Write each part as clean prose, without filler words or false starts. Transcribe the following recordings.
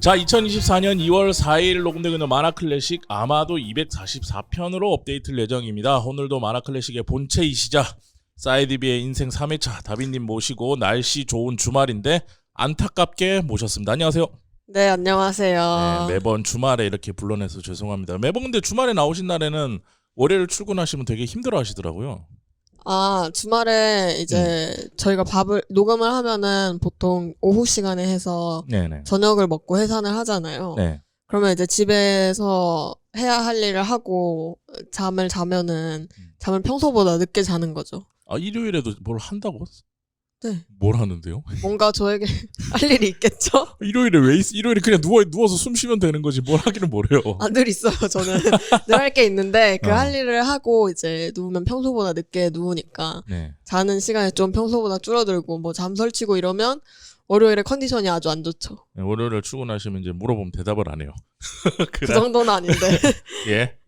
자, 2024년 2월 4일 녹음되고 있는 만화클래식 아마도 244편으로 업데이트될 예정입니다. 오늘도 만화클래식의 본체이시자 사이디비의 인생 3회차 다빈님 모시고 날씨 좋은 주말인데 안타깝게 모셨습니다. 안녕하세요. 네, 안녕하세요. 네, 매번 주말에 이렇게 불러내서 죄송합니다. 매번 근데 주말에 나오신 날에는 월요일 출근하시면 되게 힘들어 하시더라고요. 아, 주말에 이제 저희가 녹음을 하면은 보통 오후 시간에 해서 네네. 저녁을 먹고 해산을 하잖아요. 네. 그러면 이제 집에서 해야 할 일을 하고 잠을 자면은 잠을 평소보다 늦게 자는 거죠. 아, 일요일에도 뭘 한다고? 네. 뭘 하는데요? 뭔가 저에게 할 일이 있겠죠? 일요일에 왜 일요일에 그냥 누워서 숨 쉬면 되는 거지 뭘 하기는 뭐래요. 아, 늘 있어요, 저는. 늘 할 게 있는데, 그 어. 할 일을 하고 이제 누우면 평소보다 늦게 누우니까, 네. 자는 시간이 좀 평소보다 줄어들고, 뭐 잠 설치고 이러면, 월요일에 컨디션이 아주 안 좋죠. 네, 월요일에 출근하시면 이제 물어보면 대답을 안 해요. 그 정도는 아닌데.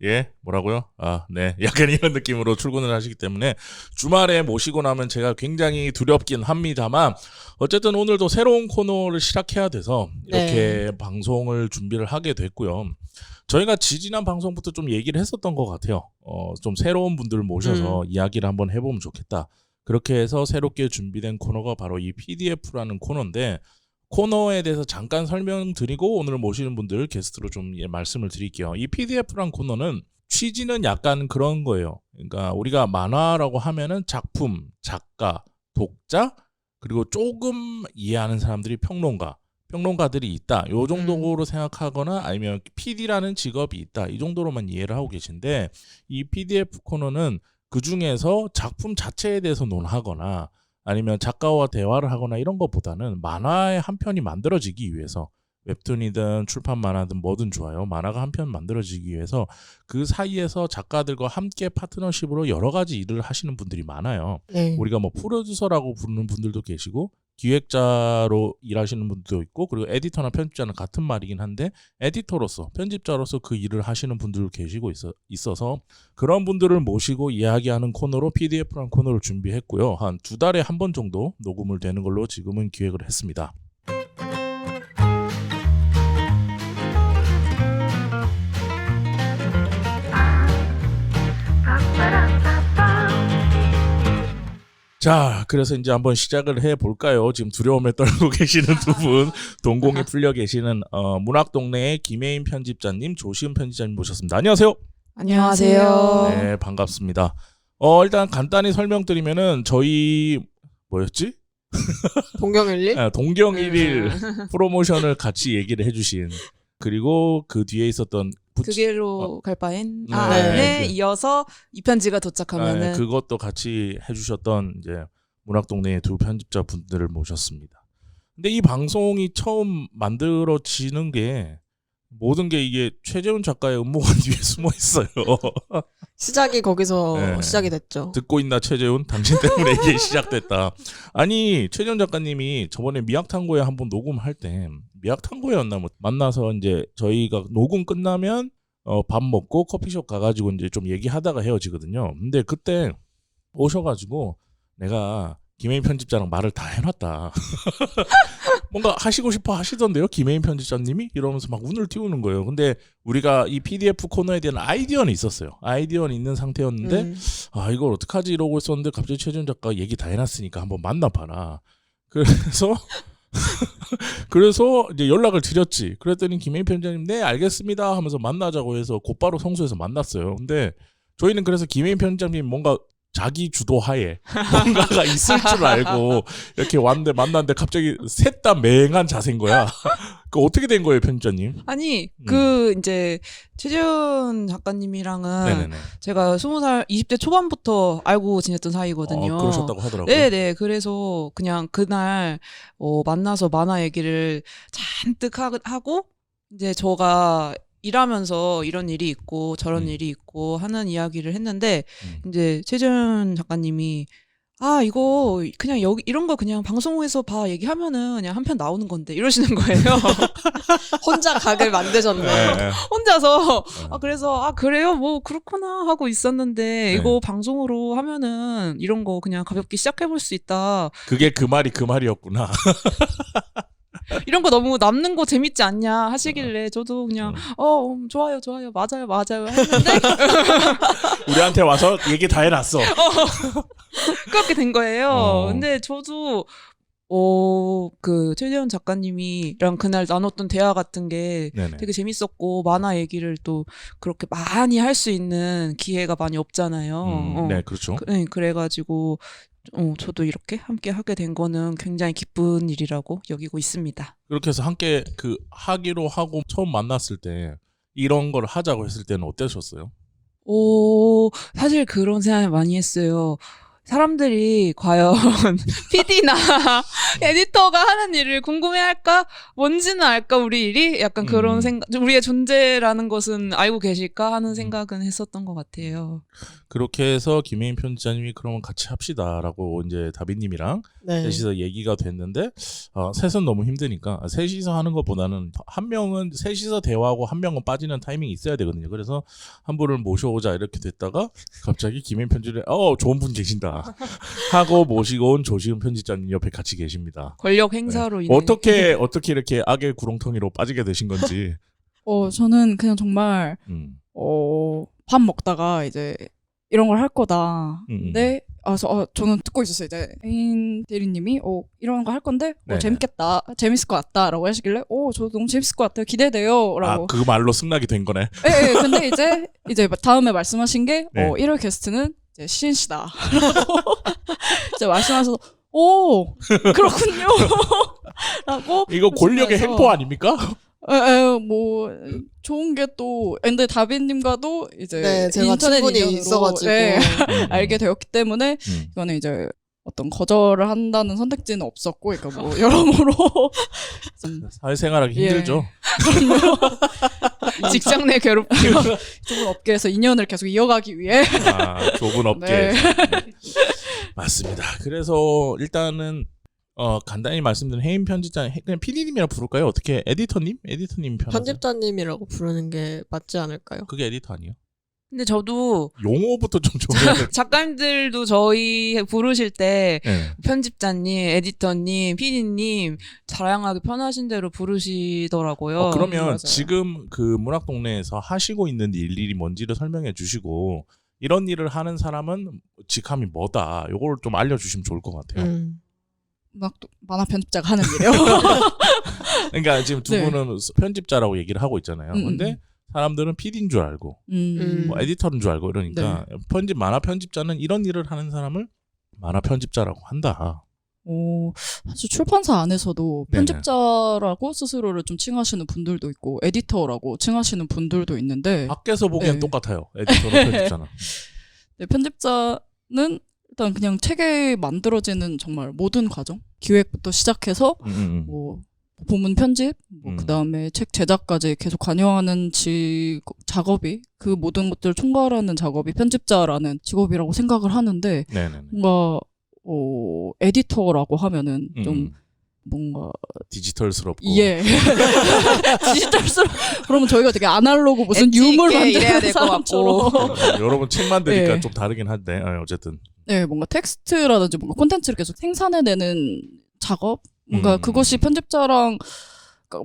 예, 뭐라고요? 아, 네. 약간 이런 느낌으로 출근을 하시기 때문에 주말에 모시고 나면 제가 굉장히 두렵긴 합니다만 어쨌든 오늘도 새로운 코너를 시작해야 돼서 이렇게 방송을 준비를 하게 됐고요. 저희가 지지난 방송부터 좀 얘기를 했었던 것 같아요. 좀 새로운 분들 모셔서 이야기를 한번 해보면 좋겠다. 그렇게 해서 새롭게 준비된 코너가 바로 이 PDF라는 코너인데 코너에 대해서 잠깐 설명드리고 오늘 모시는 분들 게스트로 좀 말씀을 드릴게요. 이 PDF라는 코너는 취지는 약간 그런 거예요. 그러니까 우리가 만화라고 하면은 작품, 작가, 독자 그리고 조금 이해하는 사람들이 평론가들이 있다. 요 정도로 생각하거나 아니면 PD라는 직업이 있다. 이 정도로만 이해를 하고 계신데 이 PDF 코너는 그 중에서 작품 자체에 대해서 논하거나 아니면 작가와 대화를 하거나 이런 것보다는 만화의 한 편이 만들어지기 위해서 웹툰이든 출판 만화든 뭐든 좋아요. 만화가 한 편 만들어지기 위해서 그 사이에서 작가들과 함께 파트너십으로 여러 가지 일을 하시는 분들이 많아요. 네. 우리가 뭐 프로듀서라고 부르는 분들도 계시고 기획자로 일하시는 분들도 있고 그리고 에디터나 편집자는 같은 말이긴 한데 에디터로서 편집자로서 그 일을 하시는 분들도 계시고 있어서 그런 분들을 모시고 이야기하는 코너로 PDF라는 코너를 준비했고요. 한 2달에 한 번 정도 녹음을 되는 걸로 지금은 기획을 했습니다. 자, 그래서 이제 한번 시작을 해볼까요? 지금 두려움에 떨고 계시는 두 분, 동공에 풀려 계시는 문학동네의 김혜인 편집자님, 조시은 편집자님 모셨습니다. 안녕하세요. 안녕하세요. 네, 반갑습니다. 일단 간단히 설명드리면은 저희 뭐였지? 동경일일? 동경일일 프로모션을 같이 얘기를 해주신 그리고 그 뒤에 있었던 그 길로 갈 바엔 네. 이어서 이 편지가 도착하면은 그것도 같이 해주셨던 이제 문학동네의 두 편집자 분들을 모셨습니다. 근데 이 방송이 처음 만들어지는 게 모든 게 이게 최재훈 작가의 음모가 뒤에 숨어 있어요. 시작이 거기서 네. 시작이 됐죠. 듣고 있나 최재훈? 당신 때문에 이게 시작됐다. 아니 최재훈 작가님이 저번에 미학탄고에 한번 녹음할 때 미학탄고였나 뭐 만나서 이제 저희가 녹음 끝나면 밥 먹고 커피숍 가가지고 이제 좀 얘기하다가 헤어지거든요. 근데 그때 오셔가지고 내가 김혜인 편집자랑 말을 다 해놨다. 뭔가 하시고 싶어 하시던데요, 김혜인 편집자님이? 이러면서 막 운을 띄우는 거예요. 근데 우리가 이 PDF 코너에 대한 아이디어는 있었어요. 아이디어는 있는 상태였는데 아 이걸 어떡하지 이러고 있었는데 갑자기 최준 작가 얘기 다 해놨으니까 한번 만나봐라. 그래서 이제 연락을 드렸지. 그랬더니 김혜인 편집자님 네 알겠습니다 하면서 만나자고 해서 곧바로 성수에서 만났어요. 근데 저희는 그래서 김혜인 편집자님 뭔가 자기 주도하에 뭔가가 있을 줄 알고 이렇게 만났는데 갑자기 셋 다 맹한 자세인 거야. 그 어떻게 된 거예요, 편집자님? 아니 그 이제 최재훈 작가님이랑은 네네네. 제가 20살 20대 초반부터 알고 지냈던 사이거든요. 그러셨다고 하더라고요. 네네. 그래서 그냥 그날 만나서 만화 얘기를 잔뜩 하고 이제 저가 일하면서 이런 일이 있고 저런 일이 있고 하는 이야기를 했는데 이제 최재훈 작가님이 이거 그냥 여기 이런 거 그냥 방송에서 얘기하면은 그냥 한 편 나오는 건데 이러시는 거예요. 혼자 각을 만드셨네. 네. 혼자서 그래서 그래요 뭐 그렇구나 하고 있었는데 이거 네. 방송으로 하면은 이런 거 그냥 가볍게 시작해볼 수 있다. 그게 그 말이었구나. 이런 거 너무 남는 거 재밌지 않냐 하시길래 저도 그냥 좋아요 맞아요 했는데 우리한테 와서 얘기 다 해놨어. 그렇게 된 거예요. 어. 근데 저도 그 최재현 작가님이랑 그날 나눴던 대화 같은 게 네네. 되게 재밌었고 만화 얘기를 또 그렇게 많이 할 수 있는 기회가 많이 없잖아요. 네, 그렇죠. 그래가지고 저도 이렇게 함께 하게 된 거는 굉장히 기쁜 일이라고 여기고 있습니다. 그렇게 해서 함께 그 하기로 하고 처음 만났을 때 이런 걸 하자고 했을 때는 어떠셨어요? 사실 그런 생각을 많이 했어요. 사람들이 과연 PD나 에디터가 하는 일을 궁금해할까? 뭔지는 알까 우리 일이? 약간 그런 생각, 우리의 존재라는 것은 알고 계실까 하는 생각은 했었던 것 같아요. 그렇게 해서 김혜인 편집자님이 그러면 같이 합시다라고 이제 다비님이랑 네. 셋이서 얘기가 됐는데 셋은 너무 힘드니까 셋이서 하는 것보다는 한 명은 셋이서 대화하고 한 명은 빠지는 타이밍이 있어야 되거든요. 그래서 한 분을 모셔오자 이렇게 됐다가 갑자기 김혜인 편집자님 좋은 분 계신다 하고 모시고 온 조시은 편집자님 옆에 같이 계십니다. 권력 행사로 인해 어떻게 이렇게 악의 구렁텅이로 빠지게 되신 건지. 저는 그냥 정말 밥 먹다가 이제 이런 걸 할 거다. 근데 저는 듣고 있었어요. 이제 혜인 대리님이 이런 거 할 건데 네네. 재밌겠다, 재밌을 것 같다라고 하시길래 저도 너무 재밌을 것 같아요. 기대돼요라고. 그 말로 승낙이 된 거네. 네, 근데 이제 다음에 말씀하신 게 네. 1월 게스트는 이제 시은 씨다. 이제 말씀하셔서 그렇군요. 라고 이거 권력의 하시면서 횡포 아닙니까? 뭐 좋은 게 또 근데 다빈님과도 이제 네, 제가 인터넷 친분이 인연으로 있어가지고. 알게 되었기 때문에 이거는 이제 어떤 거절을 한다는 선택지는 없었고, 그러니까 뭐 여러모로 좀 사회생활하기 예. 힘들죠. 직장 내 괴롭힘. 좁은 업계에서 인연을 계속 이어가기 위해 좁은 업계. 네. 맞습니다. 그래서 일단은 간단히 말씀드린 혜인 편집자 그냥 PD님이라 부를까요? 어떻게 에디터님 편하세요? 편집자님이라고 부르는 게 맞지 않을까요? 그게 에디터 아니에요? 근데 저도 용어부터 좀 정해야 될 작가님들도 저희 부르실 때 네. 편집자님, 에디터님, PD님 다양하게 편하신 대로 부르시더라고요. 그러면 맞아요. 지금 그 문학동네에서 하시고 있는 일이 뭔지를 설명해 주시고 이런 일을 하는 사람은 직함이 뭐다. 요걸 좀 알려주시면 좋을 것 같아요. 만화 편집자가 하는 일이요. 그러니까 지금 두 네. 분은 편집자라고 얘기를 하고 있잖아요. 근데 사람들은 PD인 줄 알고 뭐 에디터인 줄 알고 이러니까 만화 편집자는 이런 일을 하는 사람을 만화 편집자라고 한다. 사실 출판사 안에서도 네네. 편집자라고 스스로를 좀 칭하시는 분들도 있고 에디터라고 칭하시는 분들도 있는데 밖에서 보기엔 네. 똑같아요. 에디터랑 편집자는. 네, 편집자는 일단 그냥 책에 만들어지는 정말 모든 과정, 기획부터 시작해서 뭐 본문 편집, 그다음에 책 제작까지 계속 관여하는 작업이 그 모든 것들을 총괄하는 작업이 편집자라는 직업이라고 생각을 하는데 네네네. 뭔가 에디터라고 하면은 좀 뭔가 디지털스럽고. 예 디지털스러워. 그러면 저희가 되게 아날로그 무슨 엣지 유물 있게 일해야 만드는 될 것 사람처럼 여러분 책 만드니까 네. 좀 다르긴 한데 어쨌든. 네, 뭔가 텍스트라든지 뭔가 콘텐츠를 계속 생산해내는 작업? 뭔가 그것이 편집자랑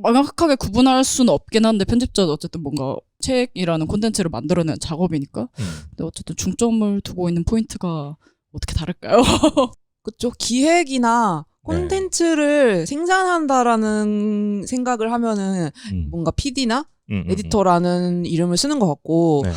명확하게 구분할 수는 없긴 한데 편집자도 어쨌든 뭔가 책이라는 콘텐츠를 만들어내는 작업이니까. 근데 어쨌든 중점을 두고 있는 포인트가 어떻게 다를까요? 그쪽 기획이나 콘텐츠를 생산한다라는 생각을 하면은 뭔가 PD나 에디터라는 이름을 쓰는 것 같고 네.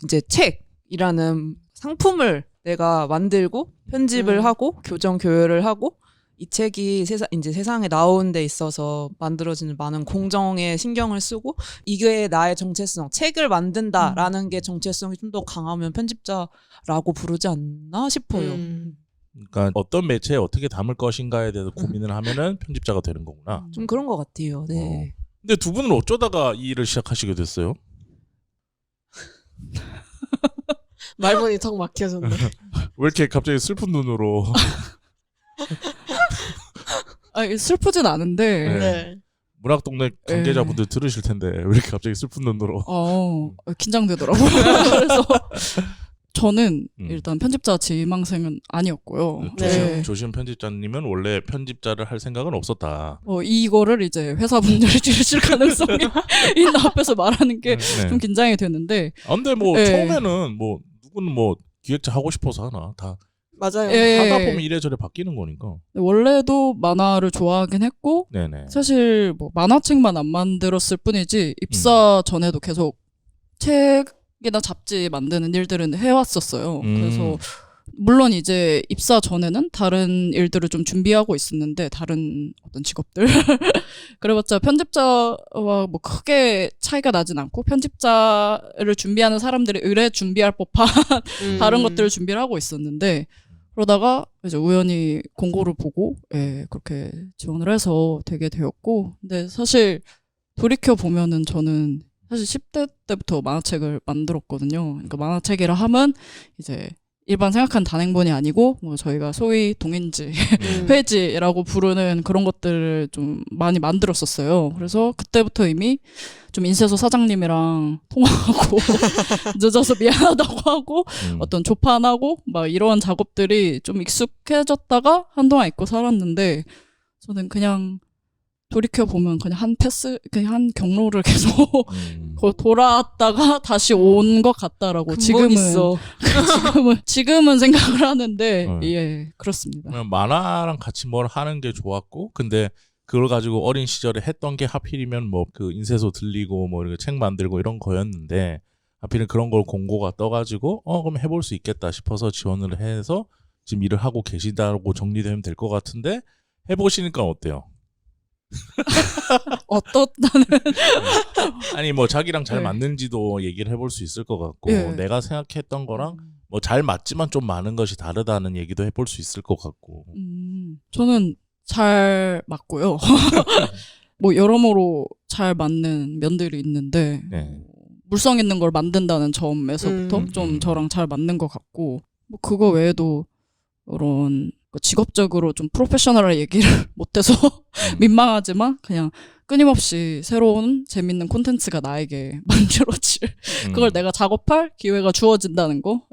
이제 책이라는 상품을 내가 만들고 편집을 하고 교정 교열을 하고 이 책이 이제 세상에 나오는 데 있어서 만들어지는 많은 공정에 신경을 쓰고 이게 나의 정체성, 책을 만든다라는 게 정체성이 좀 더 강하면 편집자라고 부르지 않나 싶어요. 그러니까 어떤 매체에 어떻게 담을 것인가에 대해서 고민을 하면은 편집자가 되는 거구나. 좀 그런 것 같아요. 네. 근데 두 분은 어쩌다가 이 일을 시작하시게 됐어요? 말문이 턱 막혀졌네. 왜 이렇게 갑자기 슬픈 눈으로? 슬프진 않은데 네. 네. 문학동네 관계자분들 들으실 텐데 왜 이렇게 갑자기 슬픈 눈으로? 긴장되더라고요. 그래서 저는 일단 편집자 지망생은 아니었고요. 네. 조심 편집자님은 원래 편집자를 할 생각은 없었다. 이거를 이제 회사분들이 들으실 가능성이 있는 앞에서 말하는 게 좀 긴장이 되는데. 근데 뭐 처음에는 뭐 누구는 뭐 기획자 하고 싶어서 하나 다 맞아요. 하다 보면 이래저래 바뀌는 거니까. 원래도 만화를 좋아하긴 했고 네네. 사실 뭐 만화책만 안 만들었을 뿐이지 입사 전에도 계속 책이나 잡지 만드는 일들은 해왔었어요. 그래서 물론 이제 입사 전에는 다른 일들을 좀 준비하고 있었는데 다른 어떤 직업들 그래봤자 편집자와 뭐 크게 차이가 나진 않고 편집자를 준비하는 사람들이 의뢰 준비할 법한 다른 것들을 준비를 하고 있었는데 그러다가 이제 우연히 공고를 보고 그렇게 지원을 해서 되게 되었고 근데 사실 돌이켜 보면은 저는 사실 10대 때부터 만화책을 만들었거든요. 그러니까 만화책이라 하면 이제 일반 생각한 단행본이 아니고 뭐 저희가 소위 동인지, 회지라고 부르는 그런 것들을 좀 많이 만들었었어요. 그래서 그때부터 이미 좀 인쇄소 사장님이랑 통화하고 늦어서 미안하다고 하고 어떤 조판하고 막 이런 작업들이 좀 익숙해졌다가 한동안 잊고 살았는데 저는 그냥 돌이켜 보면 그냥 한 경로를 계속 돌아왔다가 다시 온 것 같다라고 지금은 생각을 하는데 예 그렇습니다. 만화랑 같이 뭘 하는 게 좋았고 근데 그걸 가지고 어린 시절에 했던 게 하필이면 뭐 그 인쇄소 들리고 뭐 이렇게 책 만들고 이런 거였는데 하필은 그런 걸 공고가 떠가지고 그럼 해볼 수 있겠다 싶어서 지원을 해서 지금 일을 하고 계시다고 정리되면 될 것 같은데 해보시니까 어때요? 어떻다는 아니 뭐 자기랑 잘 맞는지도 얘기를 해볼 수 있을 것 같고 내가 생각했던 거랑 뭐 잘 맞지만 좀 많은 것이 다르다는 얘기도 해볼 수 있을 것 같고 저는 잘 맞고요. 뭐 여러모로 잘 맞는 면들이 있는데 물성 있는 걸 만든다는 점에서부터 좀 저랑 잘 맞는 것 같고 뭐 그거 외에도 그런 직업적으로 좀 프로페셔널한 얘기를 못해서 민망하지만 그냥 끊임없이 새로운 재밌는 콘텐츠가 나에게 만들어질 그걸 내가 작업할 기회가 주어진다는 거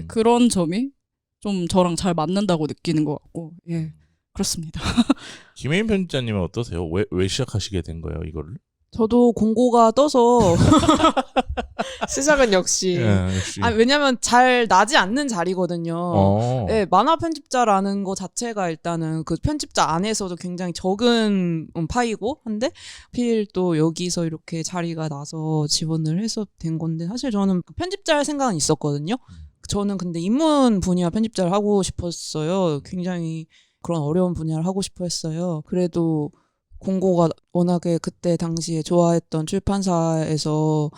그런 점이 좀 저랑 잘 맞는다고 느끼는 것 같고 그렇습니다. 김혜인 편집자님은 어떠세요? 왜 시작하시게 된 거예요 이거를? 저도 공고가 떠서 시작은 역시 왜냐면 잘 나지 않는 자리거든요. 만화 편집자라는 거 자체가 일단은 그 편집자 안에서도 굉장히 적은 파이고 한데 하필 또 여기서 이렇게 자리가 나서 지원을 해서 된 건데 사실 저는 편집자 할 생각은 있었거든요. 저는 근데 인문 분야 편집자를 하고 싶었어요. 굉장히 그런 어려운 분야를 하고 싶어 했어요. 그래도 공고가 워낙에 그때 당시에 좋아했던 출판사에서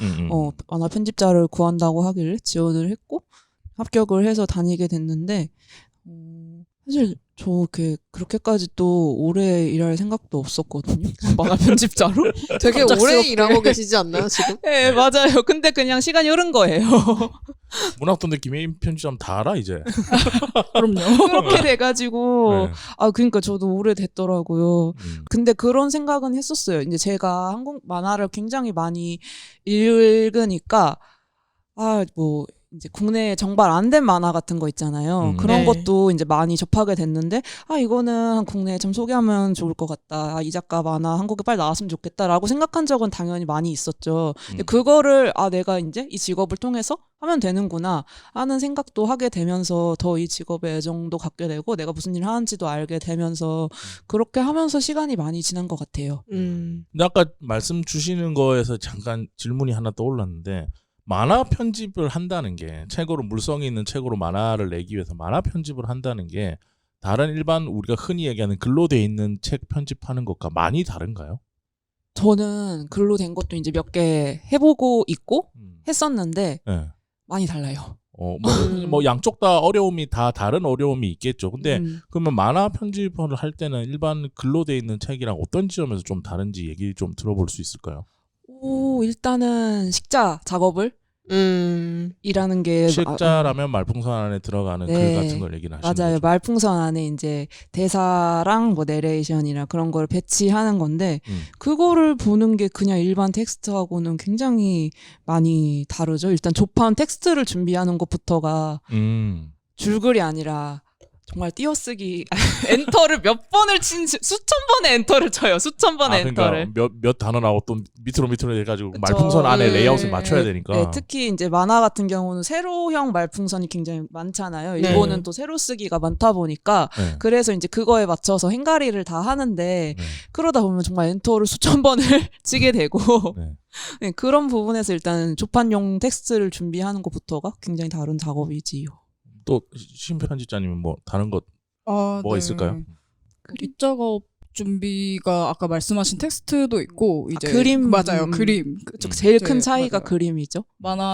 만화 편집자를 구한다고 하길래 지원을 했고 합격을 해서 다니게 됐는데 사실 저 그렇게까지 또 오래 일할 생각도 없었거든요. 만화 편집자로. 되게 오래 일하고 계시지 않나요 지금? 네 맞아요. 근데 그냥 시간이 흐른 거예요. 문학도인데 김혜인 편집자면 다 알아 이제. 그럼요. 그렇게 돼가지고 그러니까 저도 오래됐더라고요. 근데 그런 생각은 했었어요. 이제 제가 한국 만화를 굉장히 많이 읽으니까 뭐 이제 국내에 정발 안 된 만화 같은 거 있잖아요. 그런 것도 이제 많이 접하게 됐는데 이거는 국내에 좀 소개하면 좋을 것 같다. 이 작가 만화 한국에 빨리 나왔으면 좋겠다라고 생각한 적은 당연히 많이 있었죠. 근데 그거를 내가 이제 이 직업을 통해서 하면 되는구나 하는 생각도 하게 되면서 더 이 직업에 애정도 갖게 되고 내가 무슨 일을 하는지도 알게 되면서 그렇게 하면서 시간이 많이 지난 것 같아요. 근데 아까 말씀 주시는 거에서 잠깐 질문이 하나 떠올랐는데 만화 편집을 한다는 게 책으로 물성이 있는 책으로 만화를 내기 위해서 만화 편집을 한다는 게 다른 일반 우리가 흔히 얘기하는 글로 돼 있는 책 편집하는 것과 많이 다른가요? 저는 글로 된 것도 이제 몇 개 해보고 있고 했었는데 많이 달라요. 뭐 양쪽 다 어려움이 다 다른 어려움이 있겠죠. 근데 그러면 만화 편집을 할 때는 일반 글로 돼 있는 책이랑 어떤 지점에서 좀 다른지 얘기 좀 들어볼 수 있을까요? 일단은 식자 작업을 이라는 게 실자라면 말풍선 안에 들어가는 네. 글 같은 걸 얘기는 하시는 맞아요. 거죠. 말풍선 안에 이제 대사랑 뭐 내레이션이랑 그런 걸 배치하는 건데 그거를 보는 게 그냥 일반 텍스트하고는 굉장히 많이 다르죠. 일단 조판 텍스트를 준비하는 것부터가 줄글이 아니라 정말 띄어쓰기 엔터를 몇 번을 수천 번의 엔터를 쳐요. 수천 번의 엔터를. 그러니까 몇 단어 나오고 또 밑으로 해가지고 그쵸. 말풍선 안에 네. 레이아웃을 맞춰야 되니까. 네, 특히 이제 만화 같은 경우는 세로형 말풍선이 굉장히 많잖아요. 네. 일본은 또 세로 쓰기가 많다 보니까 네. 그래서 이제 그거에 맞춰서 행가리를 다 하는데 네. 그러다 보면 정말 엔터를 수천 번을 치게 되고 네. 네, 그런 부분에서 일단 조판용 텍스트를 준비하는 것부터가 굉장히 다른 작업이지요. 또 신편집자님은 뭐 다른 것 뭐가 있을까요? 뒷작업 준비가 아까 말씀하신 텍스트도 있고 이제 그림 맞아요. 그림. 제일 큰 네, 차이가 맞아요. 그림이죠.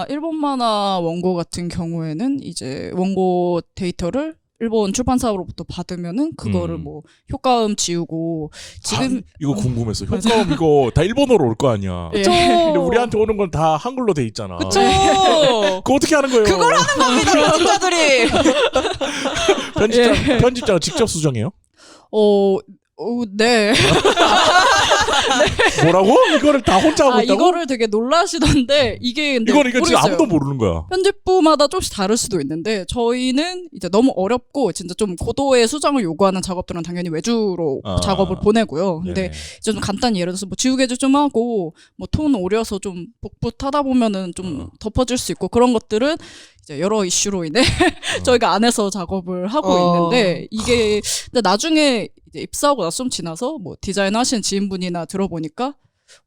일본 만화 원고 같은 경우에는 이제 원고 데이터를 일본 출판사로부터 받으면은 그거를 뭐 효과음 지우고 지금 이거 궁금했어. 효과음 이거 다 일본어로 올 거 아니야. 예. 근데 우리한테 오는 건 다 한글로 돼 있잖아. 그쵸. 그거 어떻게 하는 거예요? 그걸 하는 겁니다, 편집자들이. 편집자가 직접 수정해요? 네. 뭐라고? 이거를 다 혼자 하고 있다고? 이거를 되게 놀라시던데 이게 근데 이거 지금 모르겠어요. 아무도 모르는 거야. 편집부마다 조금씩 다를 수도 있는데 저희는 이제 너무 어렵고 진짜 좀 고도의 수정을 요구하는 작업들은 당연히 외주로 작업을 보내고요. 근데 네네. 이제 좀 간단히 예를 들어서 뭐 지우개질 좀 하고 뭐 톤 오려서 좀 복붙하다 보면은 좀 덮어질 수 있고 그런 것들은 이제 여러 이슈로 인해 저희가 안에서 작업을 하고 있는데 이게 근데 나중에 이제 입사하고 나서 좀 지나서 뭐 디자인 하시는 지인분이나 들어보니까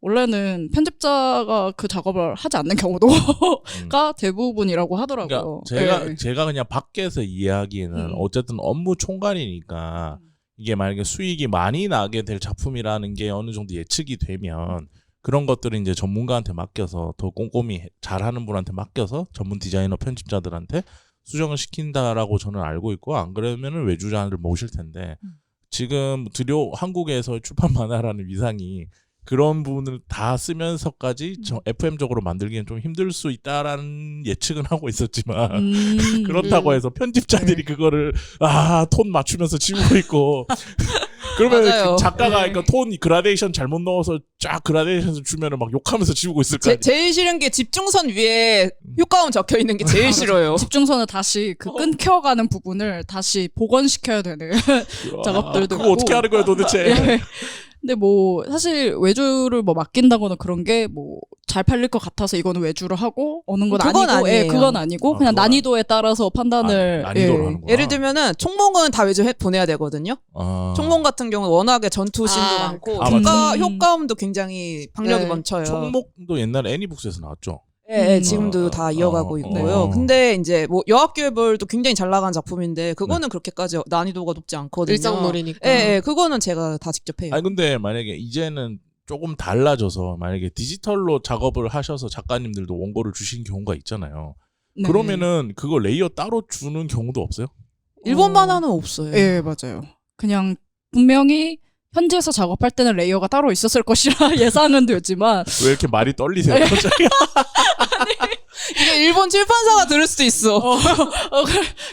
원래는 편집자가 그 작업을 하지 않는 경우도가 대부분이라고 하더라고요. 그러니까 네. 제가 그냥 밖에서 이해하기에는 어쨌든 업무 총괄이니까 이게 만약에 수익이 많이 나게 될 작품이라는 게 어느 정도 예측이 되면 그런 것들을 이제 전문가한테 맡겨서 더 꼼꼼히 잘하는 분한테 맡겨서 전문 디자이너 편집자들한테 수정을 시킨다라고 저는 알고 있고 안 그러면은 외주자를 모실 텐데 지금 한국에서 출판 만화라는 위상이 그런 부분을 다 쓰면서까지 FM적으로 만들기는 좀 힘들 수 있다라는 예측은 하고 있었지만 그렇다고 해서 편집자들이 그거를 톤 맞추면서 지우고 있고 그러면 맞아요. 그 작가가 그러니까 톤 그라데이션 잘못 넣어서 쫙 그라데이션 주면은 막 욕하면서 지우고 있을 거 아니야. 제일 싫은 게 집중선 위에 효과음 적혀 있는 게 제일 싫어요. 집중선을 다시 그 끊겨가는 부분을 다시 복원시켜야 되는 작업들도 그거 어떻게 하는 거야 도대체? 예. 근데 뭐 사실 외주를 뭐 맡긴다거나 그런 게 뭐 잘 팔릴 것 같아서 이거는 외주를 하고 어느 건 그건 아니고 아니에요. 그건 아니고 그냥 그건 난이도에 따라서 판단을 난이도로 하는 거야. 예를 들면은 총몽은 다 외주 보내야 되거든요. 총몽 같은 경우는 워낙에 전투씬도 많고 맞아. 효과음도 굉장히 박력이 네. 넘쳐요. 총목도 옛날에 애니북스에서 나왔죠. 네, 지금도 다 이어가고 있고요. 근데 이제 뭐 여학교별도 굉장히 잘 나간 작품인데 그거는 그렇게까지 난이도가 높지 않거든요. 일상놀이니까. 네, 그거는 제가 다 직접 해요. 아니 근데 만약에 이제는 조금 달라져서 만약에 디지털로 작업을 하셔서 작가님들도 원고를 주신 경우가 있잖아요. 네. 그러면은 그거 레이어 따로 주는 경우도 없어요? 일본 만화는 없어요. 예, 맞아요. 그냥 분명히 현지에서 작업할 때는 레이어가 따로 있었을 것이라 예상은 되지만 왜 이렇게 말이 떨리세요? 갑자기? 이게 일본 출판사가 들을 수도 있어.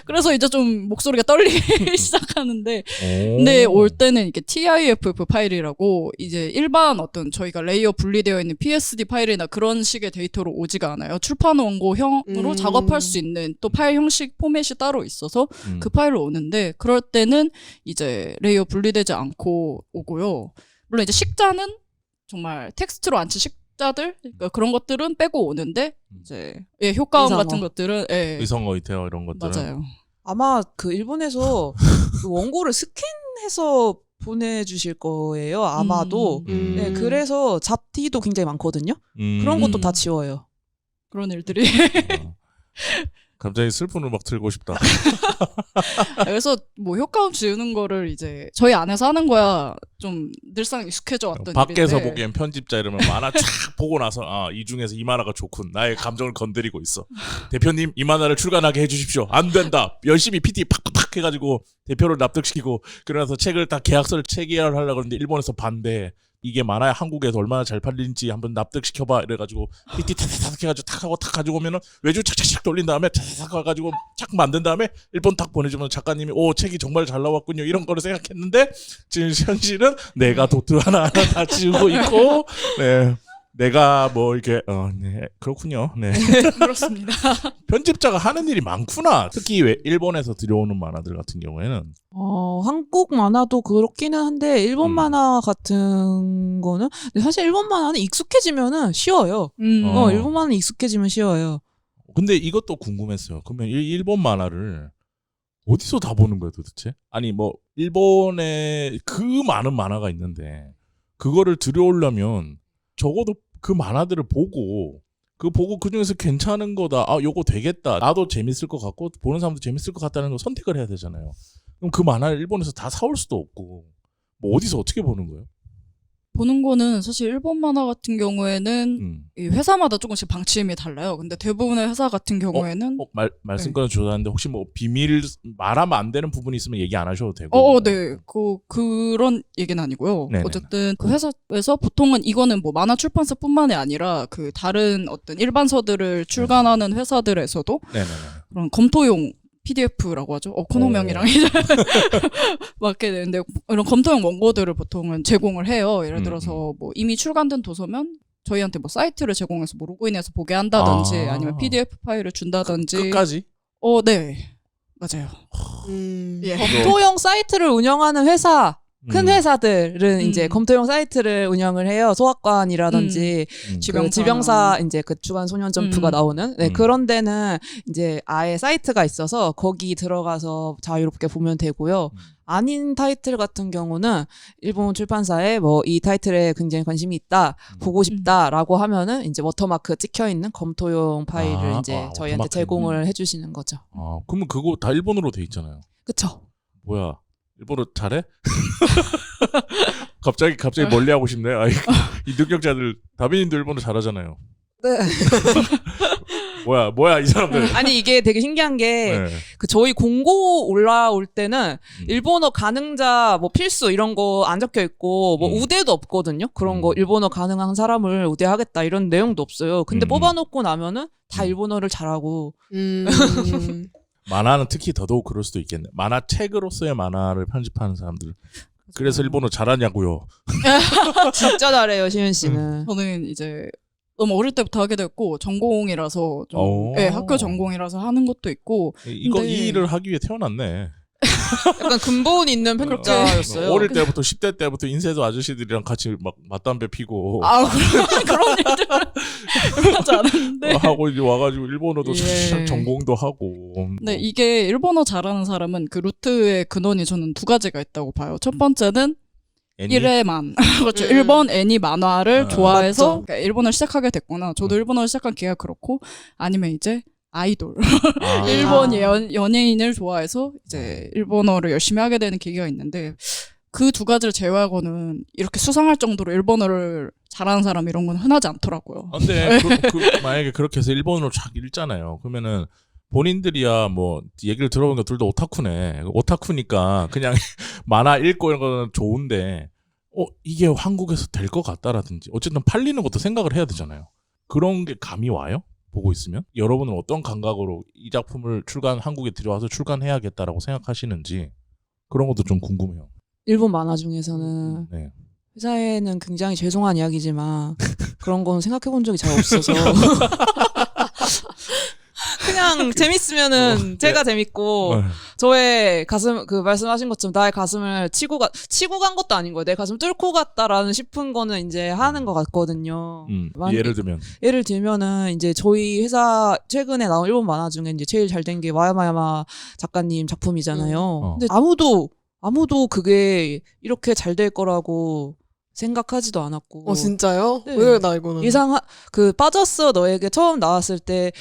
그래서 이제 좀 목소리가 떨리기 시작하는데 오. 근데 올 때는 이게 TIFF 파일이라고 이제 일반 어떤 저희가 레이어 분리되어 있는 PSD 파일이나 그런 식의 데이터로 오지가 않아요. 출판 원고형으로 작업할 수 있는 또 파일 형식 포맷이 따로 있어서 그 파일로 오는데 그럴 때는 이제 레이어 분리되지 않고 오고요. 물론 이제 식자는 정말 텍스트로 안 친 식자들 그러니까 그런 것들은 빼고 오는데 이제 효과음 의성어. 같은 것들은 의성어 이태어 이런 것들은 맞아요. 아마 그 일본에서 그 원고를 스캔해서 보내주실 거예요. 아마도. 네, 그래서 잡티도 굉장히 많거든요. 그런 것도 다 지워요. 그런 일들이 갑자기 슬픈 음악 틀고 싶다. 그래서 뭐 효과음 지우는 거를 이제 저희 안에서 하는 거야 좀 늘상 익숙해져 왔던 밖에서 일인데 보기엔 편집자 이러면 만화 쫙 보고 나서 이 중에서 이 만화가 좋군. 나의 감정을 건드리고 있어. 대표님 이 만화를 출간하게 해주십시오. 안 된다. 열심히 PT 팍팍 해가지고 대표를 납득시키고 그러면서 책을 딱 계약서를 체결하려고 하는데 일본에서 반대. 이게 만화야 한국에서 얼마나 잘 팔리는지 한번 납득시켜봐 이래가지고 띠띠 타타탁 해가지고 탁 하고 탁 가지고 오면은 외주 착착착 돌린 다음에 타타탁 가가지고 착 만든 다음에 일본 딱 보내주면 작가님이 오 책이 정말 잘 나왔군요 이런 거를 생각했는데 지금 현실은 내가 도트 하나하나 다 지우고 있고 네. 내가 뭐 이렇게 네 그렇군요. 네. 그렇습니다. 편집자가 하는 일이 많구나. 특히 왜 일본에서 들여오는 만화들 같은 경우에는 한국 만화도 그렇기는 한데 일본 음. 만화 같은 거는 근데 사실 일본 만화는 익숙해지면은 쉬워요. 어. 일본 만화는 익숙해지면 쉬워요. 근데 이것도 궁금했어요. 그러면 일본 만화를 어디서 다 보는 거야 도대체? 아니 뭐 일본에 그 많은 만화가 있는데 그거를 들여오려면 적어도 그 만화들을 보고 그 중에서 괜찮은 거다. 아 요거 되겠다. 나도 재밌을 것 같고 보는 사람도 재밌을 것 같다는 걸 선택을 해야 되잖아요. 그럼 그 만화를 일본에서 다 사올 수도 없고 뭐 어디서 어떻게 보는 거예요? 보는 거는 사실 일본 만화 같은 경우에는 이 회사마다 조금씩 방침이 달라요. 근데 대부분의 회사 같은 경우에는 말씀 끊어 주셨는데 혹시 뭐 비밀 말하면 안 되는 부분이 있으면 얘기 안 하셔도 되고. 네. 그런 얘기는 아니고요. 네네네. 어쨌든 그 회사에서 보통은 이거는 뭐 만화 출판사뿐만이 아니라 그 다른 어떤 일반서들을 출간하는 회사들에서도 네네네. 그런 검토용 PDF라고 하죠. 코너명이랑 이제 맞게 되는데 이런 검토용 원고들을 보통은 제공을 해요. 예를 들어서 뭐 이미 출간된 도서면 저희한테 뭐 사이트를 제공해서 뭐 로그인해서 보게 한다든지 아니면 PDF 파일을 준다든지. 끝까지? 네. 맞아요. 예. 검토용 사이트를 운영하는 회사 큰 회사들은 이제 검토용 사이트를 운영을 해요. 소학관이라든지 지병사 이제 그 주간 소년 점프가 나오는 그런 데는 이제 아예 사이트가 있어서 거기 들어가서 자유롭게 보면 되고요. 아닌 타이틀 같은 경우는 일본 출판사에 뭐 이 타이틀에 굉장히 관심이 있다, 보고 싶다라고 하면은 이제 워터마크 찍혀 있는 검토용 파일을 이제 저희한테 워터마크. 제공을 해주시는 거죠. 그러면 그거 다 일본어로 돼 있잖아요. 그쵸? 뭐야? 일본어 잘해? 갑자기 멀리하고 싶네. 이 능력자들 다빈님도 일본어 잘하잖아요. 네. 뭐야 이 사람들. 아니 이게 되게 신기한 게 네. 그 저희 공고 올라올 때는 일본어 가능자 뭐 필수 이런 거 안 적혀 있고 뭐 우대도 없거든요. 그런 거 일본어 가능한 사람을 우대하겠다 이런 내용도 없어요. 근데 뽑아놓고 나면은 다 일본어를 잘하고. 만화는 특히 더더욱 그럴 수도 있겠네. 만화책으로서의 만화를 편집하는 사람들. 그래서 일본어 잘하냐고요. 진짜 잘해요, 시윤 씨는. 저는 이제 너무 어릴 때부터 하게 됐고 전공이라서 좀 학교 전공이라서 하는 것도 있고 이 일을 하기 위해 태어났네. 약간 근본 있는 편집자였어요. 어릴 때부터 10대 때부터 인쇄도 아저씨들이랑 같이 막 맞담배 피고 그런 일들은 하지 않았는데 하고 이제 와가지고 일본어도 전공도 하고. 네, 이게 일본어 잘하는 사람은 그 루트의 근원이 저는 두 가지가 있다고 봐요. 첫 번째는 일에만 그렇죠. 일본 애니 만화를 좋아해서 그러니까 일본어를 시작하게 됐구나. 저도 일본어를 시작한 계기가 그렇고 아니면 이제 아이돌 일본 연예인을 좋아해서 이제 일본어를 열심히 하게 되는 계기가 있는데 그 두 가지를 제외하고는 이렇게 수상할 정도로 일본어를 잘하는 사람 이런 건 흔하지 않더라고요. 근데 만약에 그렇게 해서 일본어를 쫙 읽잖아요. 그러면은 본인들이야 뭐 얘기를 들어보니까 둘 다 오타쿠네. 오타쿠니까 그냥 만화 읽고 이런 거는 좋은데 이게 한국에서 될 것 같다라든지 어쨌든 팔리는 것도 생각을 해야 되잖아요. 그런 게 감이 와요? 보고 있으면? 여러분은 어떤 감각으로 이 작품을 한국에 들여와서 출간해야겠다라고 생각하시는지 그런 것도 좀 궁금해요. 일본 만화 중에서는 네. 회사에는 굉장히 죄송한 이야기지만 그런 건 생각해 본 적이 잘 없어서 그냥 재밌으면은 제가 재밌고 저의 가슴 그 말씀하신 것처럼 나의 가슴을 치고 간 것도 아닌 거예요. 내 가슴 뚫고 갔다라는 싶은 거는 이제 하는 것 같거든요. 예를 들면은 이제 저희 회사 최근에 나온 일본 만화 중에 이제 제일 잘 된 게 와야마야마 작가님 작품이잖아요. 근데 아무도 그게 이렇게 잘 될 거라고 생각하지도 않았고. 진짜요? 네. 왜 나 이거는? 빠졌어 너에게 처음 나왔을 때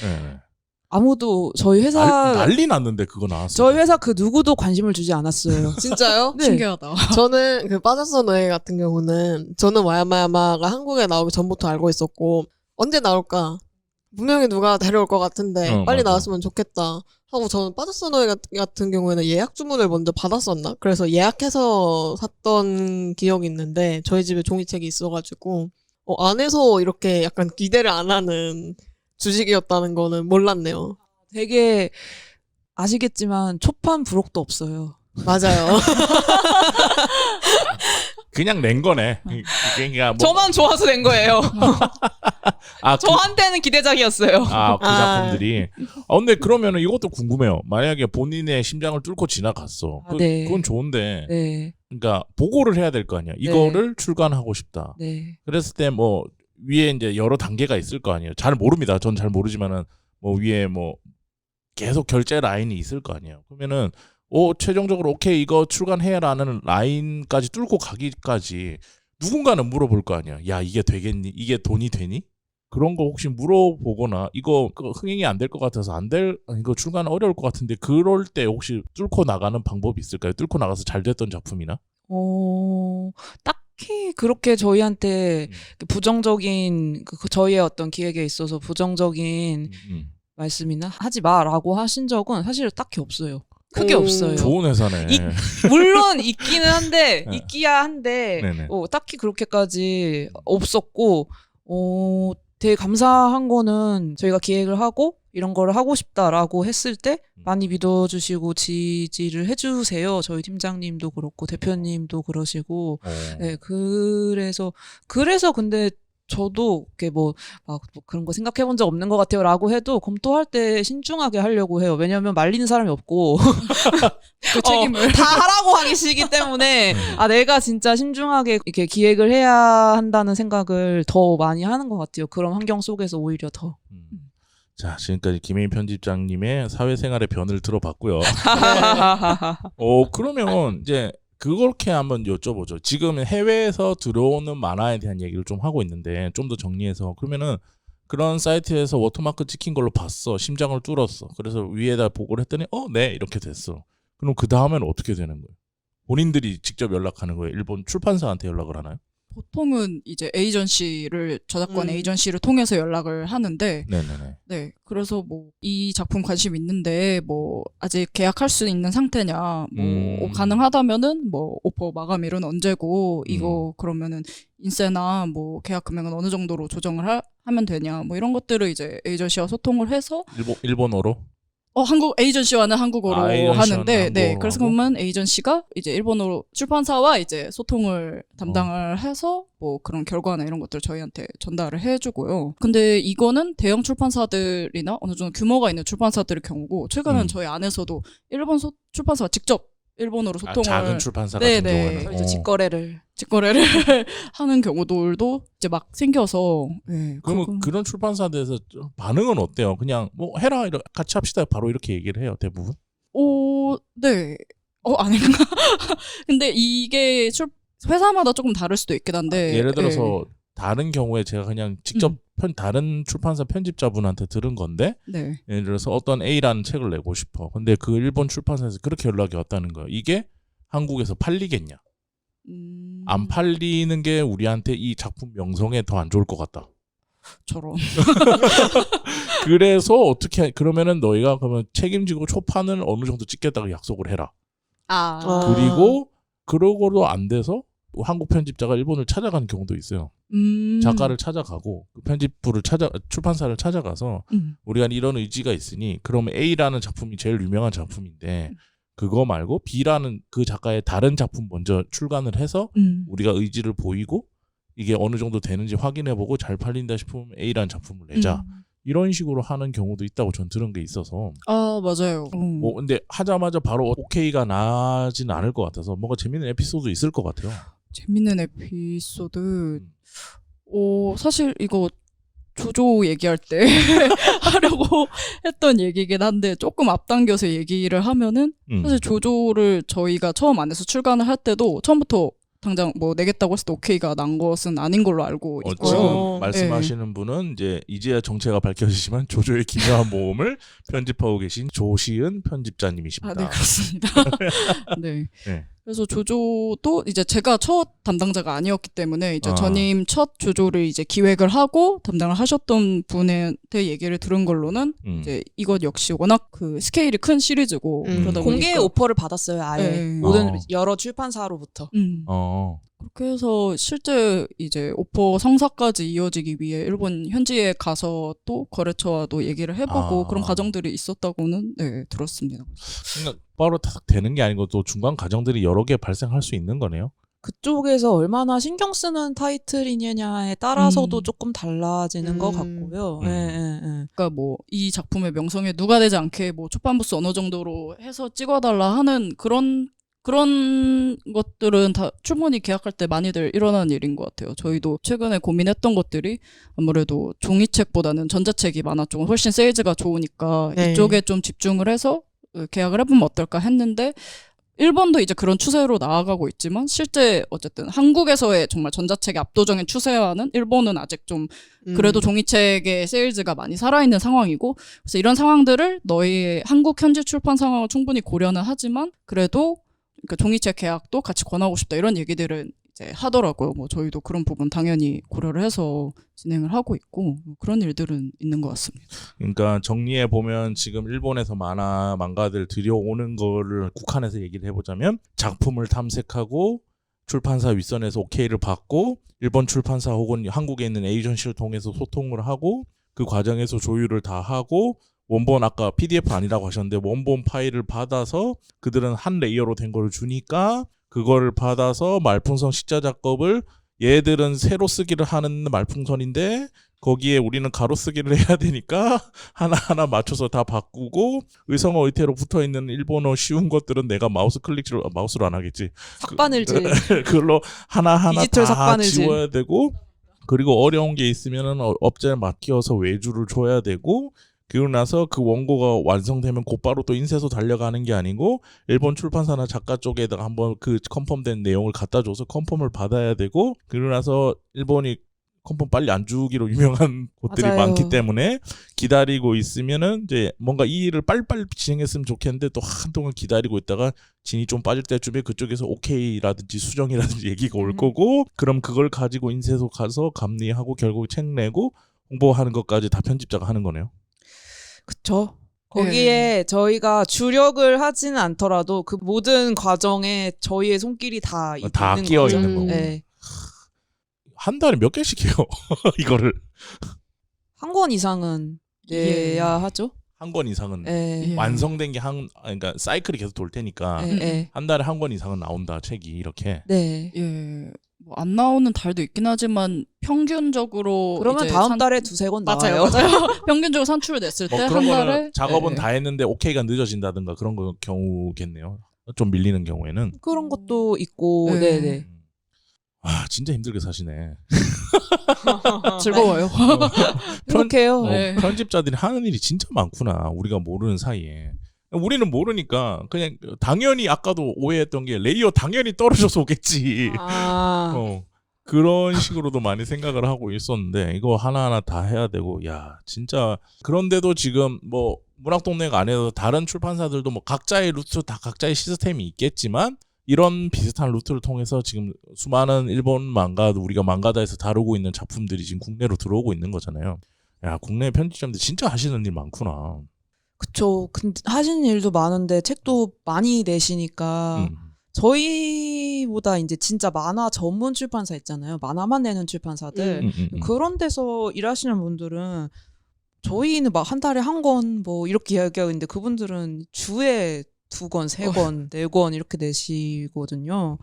아무도 저희 회사 난리 났는데 그거 나왔어요. 저희 회사 그 누구도 관심을 주지 않았어요. 진짜요? 네. 신기하다. 저는 그 빠졌어 너의 같은 경우는 저는 와야마야마가 한국에 나오기 전부터 알고 있었고 언제 나올까? 분명히 누가 데려올 것 같은데 빨리 맞아. 나왔으면 좋겠다 하고 저는 빠졌어 너의 같은 경우에는 예약 주문을 먼저 받았었나? 그래서 예약해서 샀던 기억이 있는데 저희 집에 종이책이 있어가지고 안에서 이렇게 약간 기대를 안 하는 주식이었다는 거는 몰랐네요. 되게 아시겠지만 초판 부록도 없어요. 맞아요. 그냥 낸 거네. 그러니까 뭐, 저만 좋아서 낸 거예요. 아, 저한테는 기대작이었어요. 그 아. 작품들이. 근데 그러면은 이것도 궁금해요. 만약에 본인의 심장을 뚫고 지나갔어. 네. 그건 좋은데. 네, 그러니까 보고를 해야 될 거 아니야. 이거를 출간하고 싶다. 네. 그랬을 때 뭐 위에 이제 여러 단계가 있을 거 아니에요. 잘 모릅니다. 전 잘 모르지만은 뭐 위에 뭐 계속 결제 라인이 있을 거 아니에요. 그러면은 최종적으로 오케이 이거 출간해라는 라인까지 뚫고 가기까지 누군가는 물어볼 거 아니야. 야 이게 되겠니? 이게 돈이 되니? 그런 거 혹시 물어보거나 이거 흥행이 안 될 것 같아서 이거 출간 어려울 것 같은데 그럴 때 혹시 뚫고 나가는 방법이 있을까요? 뚫고 나가서 잘 됐던 작품이나? 딱히 그렇게 저희한테 부정적인 저희의 어떤 기획에 있어서 부정적인 말씀이나 하지 마라고 하신 적은 사실 딱히 없어요. 크게 없어요. 좋은 회사네. 물론 있기는 한데 네. 있기야 한데 네네. 딱히 그렇게까지 없었고 되게 감사한 거는 저희가 기획을 하고 이런 거를 하고 싶다라고 했을 때 많이 믿어주시고 지지를 해주세요. 저희 팀장님도 그렇고 대표님도 그러시고 네, 그래서 근데 저도 이렇게 뭐 그런 거 생각해 본 적 없는 것 같아요라고 해도 검토할 때 신중하게 하려고 해요. 왜냐하면 말리는 사람이 없고 그 책임을 다 하라고 하시기 때문에 내가 진짜 신중하게 이렇게 기획을 해야 한다는 생각을 더 많이 하는 것 같아요. 그런 환경 속에서 오히려 더. 자, 지금까지 김혜인 편집장님의 사회생활의 변을 들어봤고요. 그러면 이제 그렇게 한번 여쭤보죠. 지금 해외에서 들어오는 만화에 대한 얘기를 좀 하고 있는데 좀 더 정리해서 그러면은 그런 사이트에서 워터마크 찍힌 걸로 봤어. 심장을 뚫었어. 그래서 위에다 보고를 했더니 네 이렇게 됐어. 그럼 그 다음에는 어떻게 되는 거예요? 본인들이 직접 연락하는 거예요? 일본 출판사한테 연락을 하나요? 보통은 이제 에이전시를 저작권 에이전시를 통해서 연락을 하는데 네네네. 네 그래서 뭐 이 작품 관심 있는데 뭐 아직 계약할 수 있는 상태냐 뭐 가능하다면은 뭐 오퍼 마감일은 언제고 이거 그러면은 인세나 뭐 계약 금액은 어느 정도로 조정을 하면 되냐 뭐 이런 것들을 이제 에이전시와 소통을 해서 일본어로? 한국 에이전시와는 한국어로 에이전시와는 하는데, 네. 한국어로 그래서 하고? 그러면 에이전시가 이제 일본어로 출판사와 이제 소통을 담당을 해서 뭐 그런 결과나 이런 것들을 저희한테 전달을 해주고요. 근데 이거는 대형 출판사들이나 어느 정도 규모가 있는 출판사들의 경우고 최근은 저희 안에서도 일본 출판사가 직접 일본어로 소통을 작은 출판사 같은 네네. 경우에는 이제 직거래를 하는 경우들도 이제 막 생겨서 네, 그러면 그런 출판사들에서 좀 반응은 어때요? 그냥 뭐 해라 같이 합시다 바로 이렇게 얘기를 해요 대부분? 네. 아닌가? 근데 이게 회사마다 조금 다를 수도 있긴 한데 예를 들어서 다른 경우에 제가 그냥 직접 다른 출판사 편집자분한테 들은 건데 네. 예를 들어서 어떤 A라는 책을 내고 싶어. 근데 그 일본 출판사에서 그렇게 연락이 왔다는 거예요. 이게 한국에서 팔리겠냐? 안 팔리는 게 우리한테 이 작품 명성에 더 안 좋을 것 같다. 저런. 그래서 그러면은 너희가 그러면 책임지고 초판을 어느 정도 찍겠다고 약속을 해라. 그리고 그러고도 안 돼서 한국 편집자가 일본을 찾아가는 경우도 있어요. 작가를 찾아가고 그 편집부를 출판사를 찾아가서 우리가 이런 의지가 있으니 그러면 A라는 작품이 제일 유명한 작품인데 그거 말고 B라는 그 작가의 다른 작품 먼저 출간을 해서 우리가 의지를 보이고 이게 어느 정도 되는지 확인해보고 잘 팔린다 싶으면 A라는 작품을 내자. 이런 식으로 하는 경우도 있다고 전 들은 게 있어서. 맞아요. 뭐 근데 하자마자 바로 오케이가 나지는 않을 것 같아서 뭔가 재밌는 에피소드 있을 것 같아요. 재밌는 에피소드. 사실 이거 조조 얘기할 때 하려고 했던 얘기긴 한데 조금 앞당겨서 얘기를 하면은 사실 조조를 저희가 처음 안에서 출간을 할 때도 처음부터 당장 뭐 내겠다고 했을 때 오케이가 난 것은 아닌 걸로 알고 있고요. 지금 말씀하시는 분은 이제야 정체가 밝혀지지만 조조의 기묘한 모험을 편집하고 계신 조시은 편집자님이십니다. 네, 그렇습니다. 네. 네. 그래서 조조도 이제 제가 첫 담당자가 아니었기 때문에 이제 전임 첫 조조를 이제 기획을 하고 담당을 하셨던 분한테 얘기를 들은 걸로는 이제 이것 역시 워낙 그 스케일이 큰 시리즈고 그러다 공개 보니까 오퍼를 받았어요. 아예 네. 모든 여러 출판사로부터. 그렇게 해서 실제 이제 오퍼 성사까지 이어지기 위해 일본 현지에 가서 또 거래처와도 얘기를 해보고 그런 과정들이 있었다고는 네, 들었습니다. 그러니까 바로 딱 되는 게 아니고 또 중간 과정들이 여러 개 발생할 수 있는 거네요. 그쪽에서 얼마나 신경 쓰는 타이틀이냐에 따라서도 조금 달라지는 것 같고요. 예, 예, 예. 그러니까 뭐 이 작품의 명성에 누가 되지 않게 뭐 출판부스 어느 정도로 해서 찍어달라 하는 그런 것들은 다 충분히 계약할 때 많이들 일어나는 일인 것 같아요. 저희도 최근에 고민했던 것들이 아무래도 종이책보다는 전자책이 만화 쪽은 훨씬 세일즈가 좋으니까 네. 이쪽에 좀 집중을 해서 계약을 해보면 어떨까 했는데 일본도 이제 그런 추세로 나아가고 있지만 실제 어쨌든 한국에서의 정말 전자책의 압도적인 추세와는 일본은 아직 좀 그래도 종이책의 세일즈가 많이 살아있는 상황이고 그래서 이런 상황들을 너희의 한국 현지 출판 상황을 충분히 고려는 하지만 그래도 그러니까 종이책 계약도 같이 권하고 싶다 이런 얘기들은 이제 하더라고요. 뭐 저희도 그런 부분 당연히 고려를 해서 진행을 하고 있고 뭐 그런 일들은 있는 것 같습니다. 그러니까 정리해 보면 지금 일본에서 망가들 들여오는 거를 국한에서 얘기를 해보자면 작품을 탐색하고 출판사 윗선에서 오케이를 받고 일본 출판사 혹은 한국에 있는 에이전시를 통해서 소통을 하고 그 과정에서 조율을 다 하고 원본 아까 PDF 아니라고 하셨는데 원본 파일을 받아서 그들은 한 레이어로 된 걸 주니까 그거를 받아서 말풍선 식자 작업을 얘들은 세로 쓰기를 하는 말풍선인데 거기에 우리는 가로 쓰기를 해야 되니까 하나하나 맞춰서 다 바꾸고 의성어 의태로 붙어있는 일본어 쉬운 것들은 내가 마우스로 안 하겠지. 삭바늘질. 그걸로 하나하나 디지털 다 삭바늘질. 지워야 되고 그리고 어려운 게 있으면은 업자에 맡겨서 외주를 줘야 되고 그러고 나서 그 원고가 완성되면 곧바로 또 인쇄소 달려가는 게 아니고 일본 출판사나 작가 쪽에다가 한번 그 컨펌된 내용을 갖다 줘서 컨펌을 받아야 되고 그러고 나서 일본이 컨펌 빨리 안 주기로 유명한 곳들이 맞아요. 많기 때문에 기다리고 있으면은 이제 뭔가 이 일을 빨리빨리 진행했으면 좋겠는데 또 한동안 기다리고 있다가 진이 좀 빠질 때쯤에 그쪽에서 오케이라든지 수정이라든지 얘기가 올 거고 그럼 그걸 가지고 인쇄소 가서 감리하고 결국 책 내고 홍보하는 것까지 다 편집자가 하는 거네요. 그쵸. 거기에 저희가 주력을 하지는 않더라도 그 모든 과정에 저희의 손길이 다 다 있는 끼어 거죠. 있는 거고. 네. 한 달에 몇 개씩 해요? 이거를 한 권 이상은 내야 하죠. 한 권 이상은 네. 예. 완성된 게 그러니까 사이클이 계속 돌 테니까 네. 네. 한 달에 한 권 이상은 나온다 책이 이렇게. 네. 예. 뭐 안 나오는 달도 있긴 하지만 평균적으로 그러면 이제 다음 달에 두세 권 나와요. 맞아요. 평균적으로 산출됐을 때 뭐 한 그런 달에 거는 작업은 예. 다 했는데 오케이가 늦어진다든가 그런 거 경우겠네요. 좀 밀리는 경우에는. 그런 것도 있고, 네. 네네. 아 진짜 힘들게 사시네. 즐거워요. 행복해요. 네. 편집자들이 하는 일이 진짜 많구나. 우리가 모르는 사이에. 우리는 모르니까 그냥 당연히 아까도 오해했던 게 레이어 당연히 떨어져서 오겠지. 아, 그런 식으로도 많이 생각을 하고 있었는데 이거 하나하나 다 해야 되고 야 진짜 그런데도 지금 뭐 문학동네가 안에서 다른 출판사들도 뭐 각자의 루트 다 각자의 시스템이 있겠지만 이런 비슷한 루트를 통해서 지금 수많은 일본 망가 우리가 망가다에서 다루고 있는 작품들이 지금 국내로 들어오고 있는 거잖아요. 야 국내 편집점들 진짜 하시는 일 많구나. 그쵸. 근데 하시는 일도 많은데 책도 많이 내시니까 저희보다 이제 진짜 만화 전문 출판사 있잖아요. 만화만 내는 출판사들. 그런 데서 일하시는 분들은 저희는 막 한 달에 한 권 뭐 이렇게 이야기하고 있는데 그분들은 주에 2권, 3권, 4권 이렇게 내시거든요.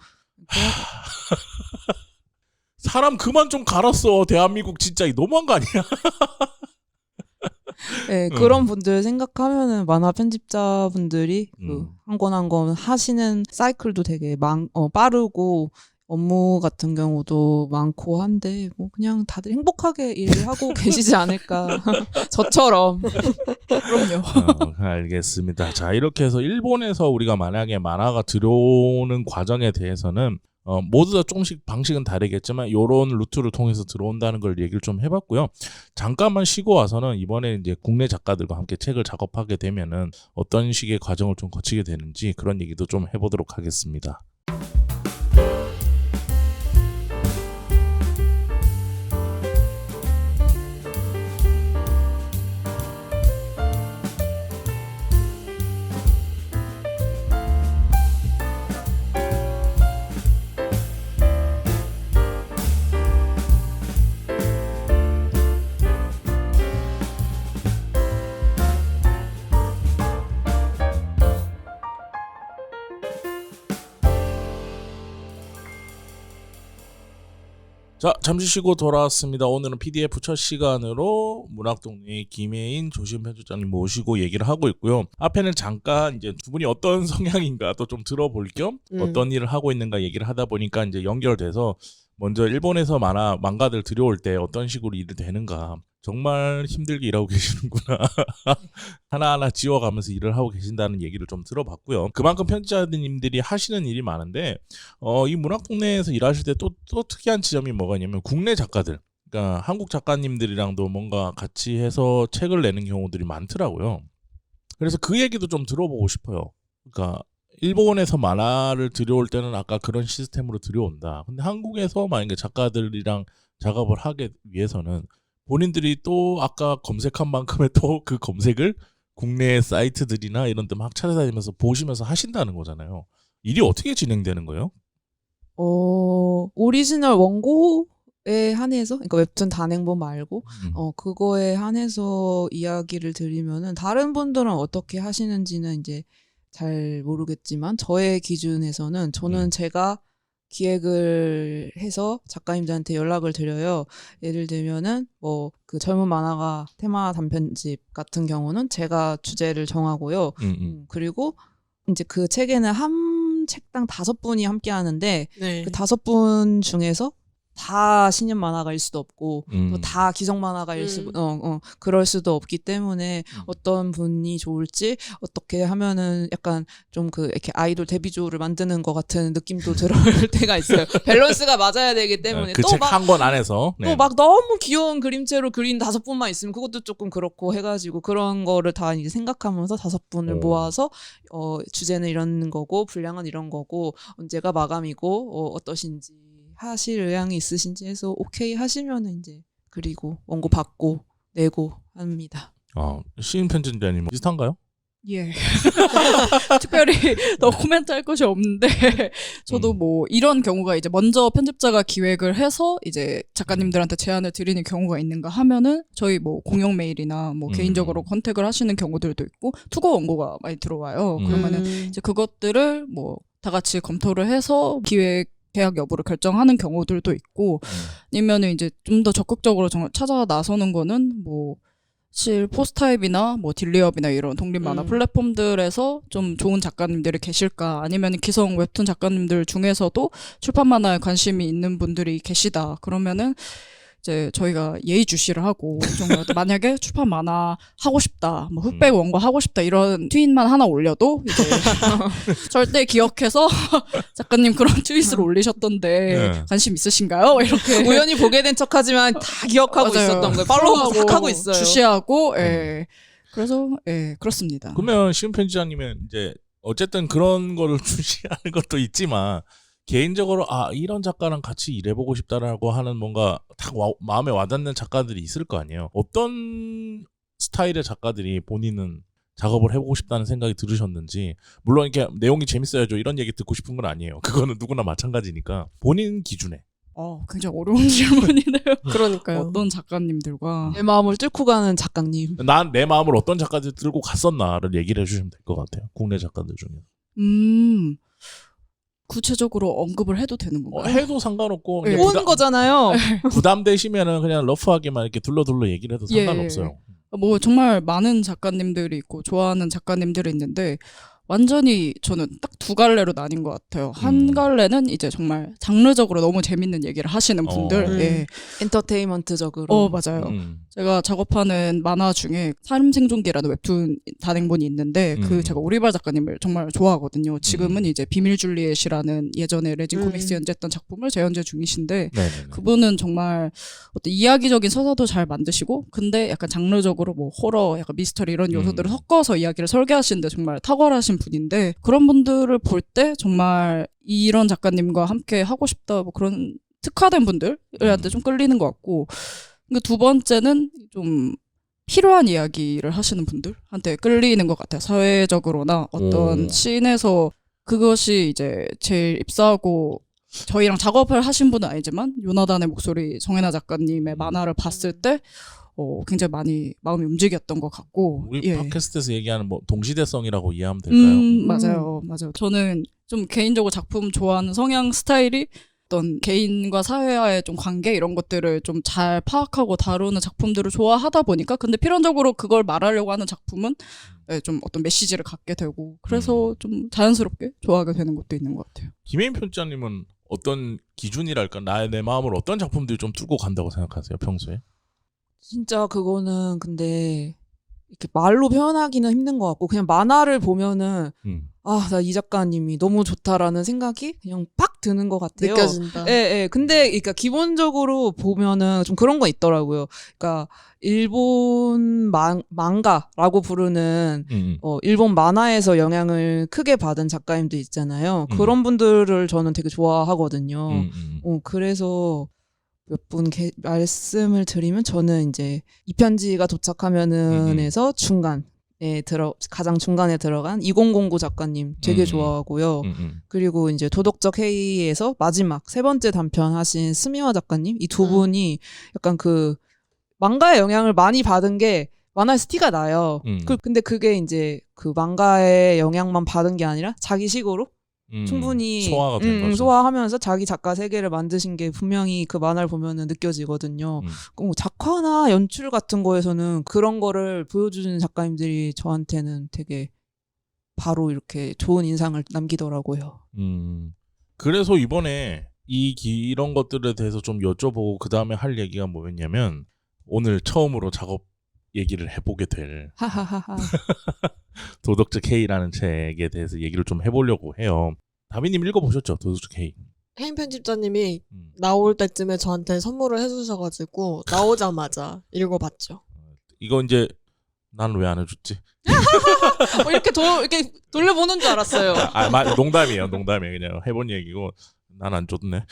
사람 그만 좀 갈았어. 대한민국 진짜 너무한 거 아니야? 네, 그런 분들 생각하면은 만화 편집자분들이 그 한 권 한 권 하시는 사이클도 되게 빠르고 업무 같은 경우도 많고 한데 뭐 그냥 다들 행복하게 일하고 계시지 않을까. 저처럼. 그럼요. 알겠습니다. 자 이렇게 해서 일본에서 우리가 만약에 만화가 들어오는 과정에 대해서는 모두 다 조금씩 방식은 다르겠지만 요런 루트를 통해서 들어온다는 걸 얘기를 좀 해봤고요. 잠깐만 쉬고 와서는 이번에 이제 국내 작가들과 함께 책을 작업하게 되면은 어떤 식의 과정을 좀 거치게 되는지 그런 얘기도 좀 해보도록 하겠습니다. 자, 잠시 쉬고 돌아왔습니다. 오늘은 PDF 첫 시간으로 문학동네 김혜인 조시은 편집장님 모시고 얘기를 하고 있고요. 앞에는 잠깐 이제 두 분이 어떤 성향인가 또 좀 들어볼 겸 어떤 일을 하고 있는가 얘기를 하다 보니까 이제 연결돼서 먼저 일본에서漫画들 들여올 때 어떤 식으로 일을 되는가. 정말 힘들게 일하고 계시는구나. 하나하나 지워가면서 일을 하고 계신다는 얘기를 좀 들어봤고요. 그만큼 편집자님들이 하시는 일이 많은데 이 문학동네에서 일하실 때 또 특이한 지점이 뭐가 있냐면 국내 작가들, 그러니까 한국 작가님들이랑도 뭔가 같이 해서 책을 내는 경우들이 많더라고요. 그래서 그 얘기도 좀 들어보고 싶어요. 그러니까 일본에서 만화를 들여올 때는 아까 그런 시스템으로 들여온다. 근데 한국에서 만약에 작가들이랑 작업을 하기 위해서는 본인들이 또 아까 검색한 만큼의 또 그 검색을 국내 사이트들이나 이런 데 막 찾아다니면서 보시면서 하신다는 거잖아요. 일이 어떻게 진행되는 거예요? 오리지널 원고에 한해서, 그러니까 웹툰 단행본 말고, 그거에 한해서 이야기를 드리면은, 다른 분들은 어떻게 하시는지는 이제 잘 모르겠지만, 저의 기준에서는 저는 제가 기획을 해서 작가님들한테 연락을 드려요. 예를 들면은 그 젊은 만화가 테마 단편집 같은 경우는 제가 주제를 정하고요. 그리고 이제 그 책에는 한 책당 5분이 함께 하는데 네. 그 5분 중에서 다 신인 만화가일 수도 없고 또 다 기성 만화가일 그럴 수도 없기 때문에 어떤 분이 좋을지 어떻게 하면은 약간 좀 이렇게 아이돌 데뷔조를 만드는 것 같은 느낌도 들을 때가 있어요. 밸런스가 맞아야 되기 때문에 그 책 한 권 안에서 또 막 너무 귀여운 그림체로 그린 5분만 있으면 그것도 조금 그렇고 해가지고 그런 거를 다 이제 생각하면서 5분을 모아서 주제는 이런 거고 분량은 이런 거고 언제가 마감이고 어떠신지 하실 의향이 있으신지 해서 오케이 하시면은 이제 그리고 원고 받고 내고 합니다. 시인 편집자님 비슷한가요? 예. 특별히 더 코멘트할 것이 없는데 저도 뭐 이런 경우가 이제 먼저 편집자가 기획을 해서 이제 작가님들한테 제안을 드리는 경우가 있는가 하면은 저희 뭐 공용 메일이나 뭐 개인적으로 컨택을 하시는 경우들도 있고 투고 원고가 많이 들어와요. 그러면은 이제 그것들을 뭐 다 같이 검토를 해서 기획 계약 여부를 결정하는 경우들도 있고 아니면은 이제 좀 더 적극적으로 정말 찾아 나서는 거는 뭐 실 포스타입이나 뭐 딜리업이나 이런 독립 만화 플랫폼들에서 좀 좋은 작가님들이 계실까 아니면 기성 웹툰 작가님들 중에서도 출판 만화에 관심이 있는 분들이 계시다 그러면은 이제 저희가 예의주시를 하고 정말 만약에 출판 만화 하고 싶다, 뭐 흑백 원고 하고 싶다 이런 트윗만 하나 올려도 이제 절대 기억해서 작가님 그런 트윗을 올리셨던데 관심 있으신가요? 이렇게 우연히 보게 된 척하지만 다 기억하고 맞아요. 있었던 거예요. 팔로우 싹 하고 있어요. 주시하고 그래서 그렇습니다. 그러면 시인 편집자님은 이제 어쨌든 그런 거를 주시하는 것도 있지만 개인적으로 이런 작가랑 같이 일해보고 싶다라고 하는 뭔가 딱 마음에 와닿는 작가들이 있을 거 아니에요. 어떤 스타일의 작가들이 본인은 작업을 해보고 싶다는 생각이 들으셨는지, 물론 이렇게 내용이 재밌어야죠 이런 얘기 듣고 싶은 건 아니에요. 그거는 누구나 마찬가지니까 본인 기준에. 굉장히 어려운 질문이네요. 그러니까요. 어떤 작가님들과 내 마음을 뚫고 가는 작가님. 난 내 마음을 어떤 작가들 들고 갔었나를 얘기를 해주시면 될 것 같아요. 국내 작가들 중에. 구체적으로 언급을 해도 되는 건가요? 해도 상관없고 네. 온 거잖아요. 부담되시면은 그냥 러프하게만 이렇게 둘러둘러 얘기를 해도 상관없어요. 뭐 정말 많은 작가님들이 있고 좋아하는 작가님들이 있는데 완전히 저는 딱 2갈래로 나뉜 것 같아요. 한 갈래는 이제 정말 장르적으로 너무 재밌는 얘기를 하시는 분들. 예. 엔터테인먼트적으로. 맞아요. 제가 작업하는 만화 중에 사림생존기라는 웹툰 단행본이 있는데 제가 오리발 작가님을 정말 좋아하거든요. 지금은 이제 비밀 줄리엣이라는 예전에 레진 코믹스 연재했던 작품을 재연재 중이신데 그분은 정말 어떤 이야기적인 서사도 잘 만드시고 근데 약간 장르적으로 뭐 호러, 약간 미스터리 이런 요소들을 섞어서 이야기를 설계하시는데 정말 탁월하신 분인데 그런 분들을 볼 때 정말 이런 작가님과 함께 하고 싶다 뭐 그런 특화된 분들한테 좀 끌리는 것 같고 두 번째는 좀 필요한 이야기를 하시는 분들한테 끌리는 것 같아요. 사회적으로나 어떤 씬에서 그것이 이제 제일 입사하고 저희랑 작업을 하신 분은 아니지만 요나단의 목소리 정혜나 작가님의 만화를 봤을 때 굉장히 많이 마음이 움직였던 것 같고 우리 예. 팟캐스트에서 얘기하는 뭐 동시대성이라고 이해하면 될까요? 맞아요. 저는 좀 개인적으로 작품 좋아하는 성향 스타일이 어떤 개인과 사회와의 좀 관계 이런 것들을 좀 잘 파악하고 다루는 작품들을 좋아하다 보니까 근데 필연적으로 그걸 말하려고 하는 작품은 좀 어떤 메시지를 갖게 되고 그래서 좀 자연스럽게 좋아하게 되는 것도 있는 것 같아요. 김혜인 편집자님은 어떤 기준이랄까 내 마음을 어떤 작품들이 좀 뚫고 간다고 생각하세요 평소에? 진짜 그거는 근데 이렇게 말로 표현하기는 힘든 것 같고 그냥 만화를 보면은 아, 나 이 작가님이 너무 좋다라는 생각이 그냥 팍 드는 것 같아요. 느껴진다. 예. 근데 그러니까 기본적으로 보면은 좀 그런 거 있더라고요. 그러니까 일본 망가라고 부르는 일본 만화에서 영향을 크게 받은 작가님도 있잖아요. 그런 분들을 저는 되게 좋아하거든요. 그래서 몇 분 말씀을 드리면 저는 이제 이 편지가 도착하면은에서 가장 중간에 들어간 2009 작가님 되게 좋아하고요. 그리고 이제 도덕적 해이에서 마지막 세 번째 단편 하신 스미와 작가님 이 두 분이 약간 그 망가의 영향을 많이 받은 게 만화에서 티가 나요. 근데 그게 이제 그 망가의 영향만 받은 게 아니라 자기식으로 충분히 소화가 된 거죠. 소화하면서 자기 작가 세계를 만드신 게 분명히 그 만화를 보면은 느껴지거든요. 작화나 연출 같은 거에서는 그런 거를 보여주는 작가님들이 저한테는 되게 바로 이렇게 좋은 인상을 남기더라고요. 그래서 이번에 이런 것들에 대해서 좀 여쭤보고 그 다음에 할 얘기가 뭐였냐면 오늘 처음으로 작업 얘기를 해보게 될 하하하하. 도덕적 K라는 책에 대해서 얘기를 좀 해보려고 해요. 다비님 읽어보셨죠? 도덕적 K. 혜인 편집자님이 나올 때쯤에 저한테 선물을 해주셔가지고 나오자마자 읽어봤죠. 이거 이제 난 왜 안 해줬지? 이렇게 돌려보는 줄 알았어요. 농담이에요. 그냥 해본 얘기고 난 안 줬네.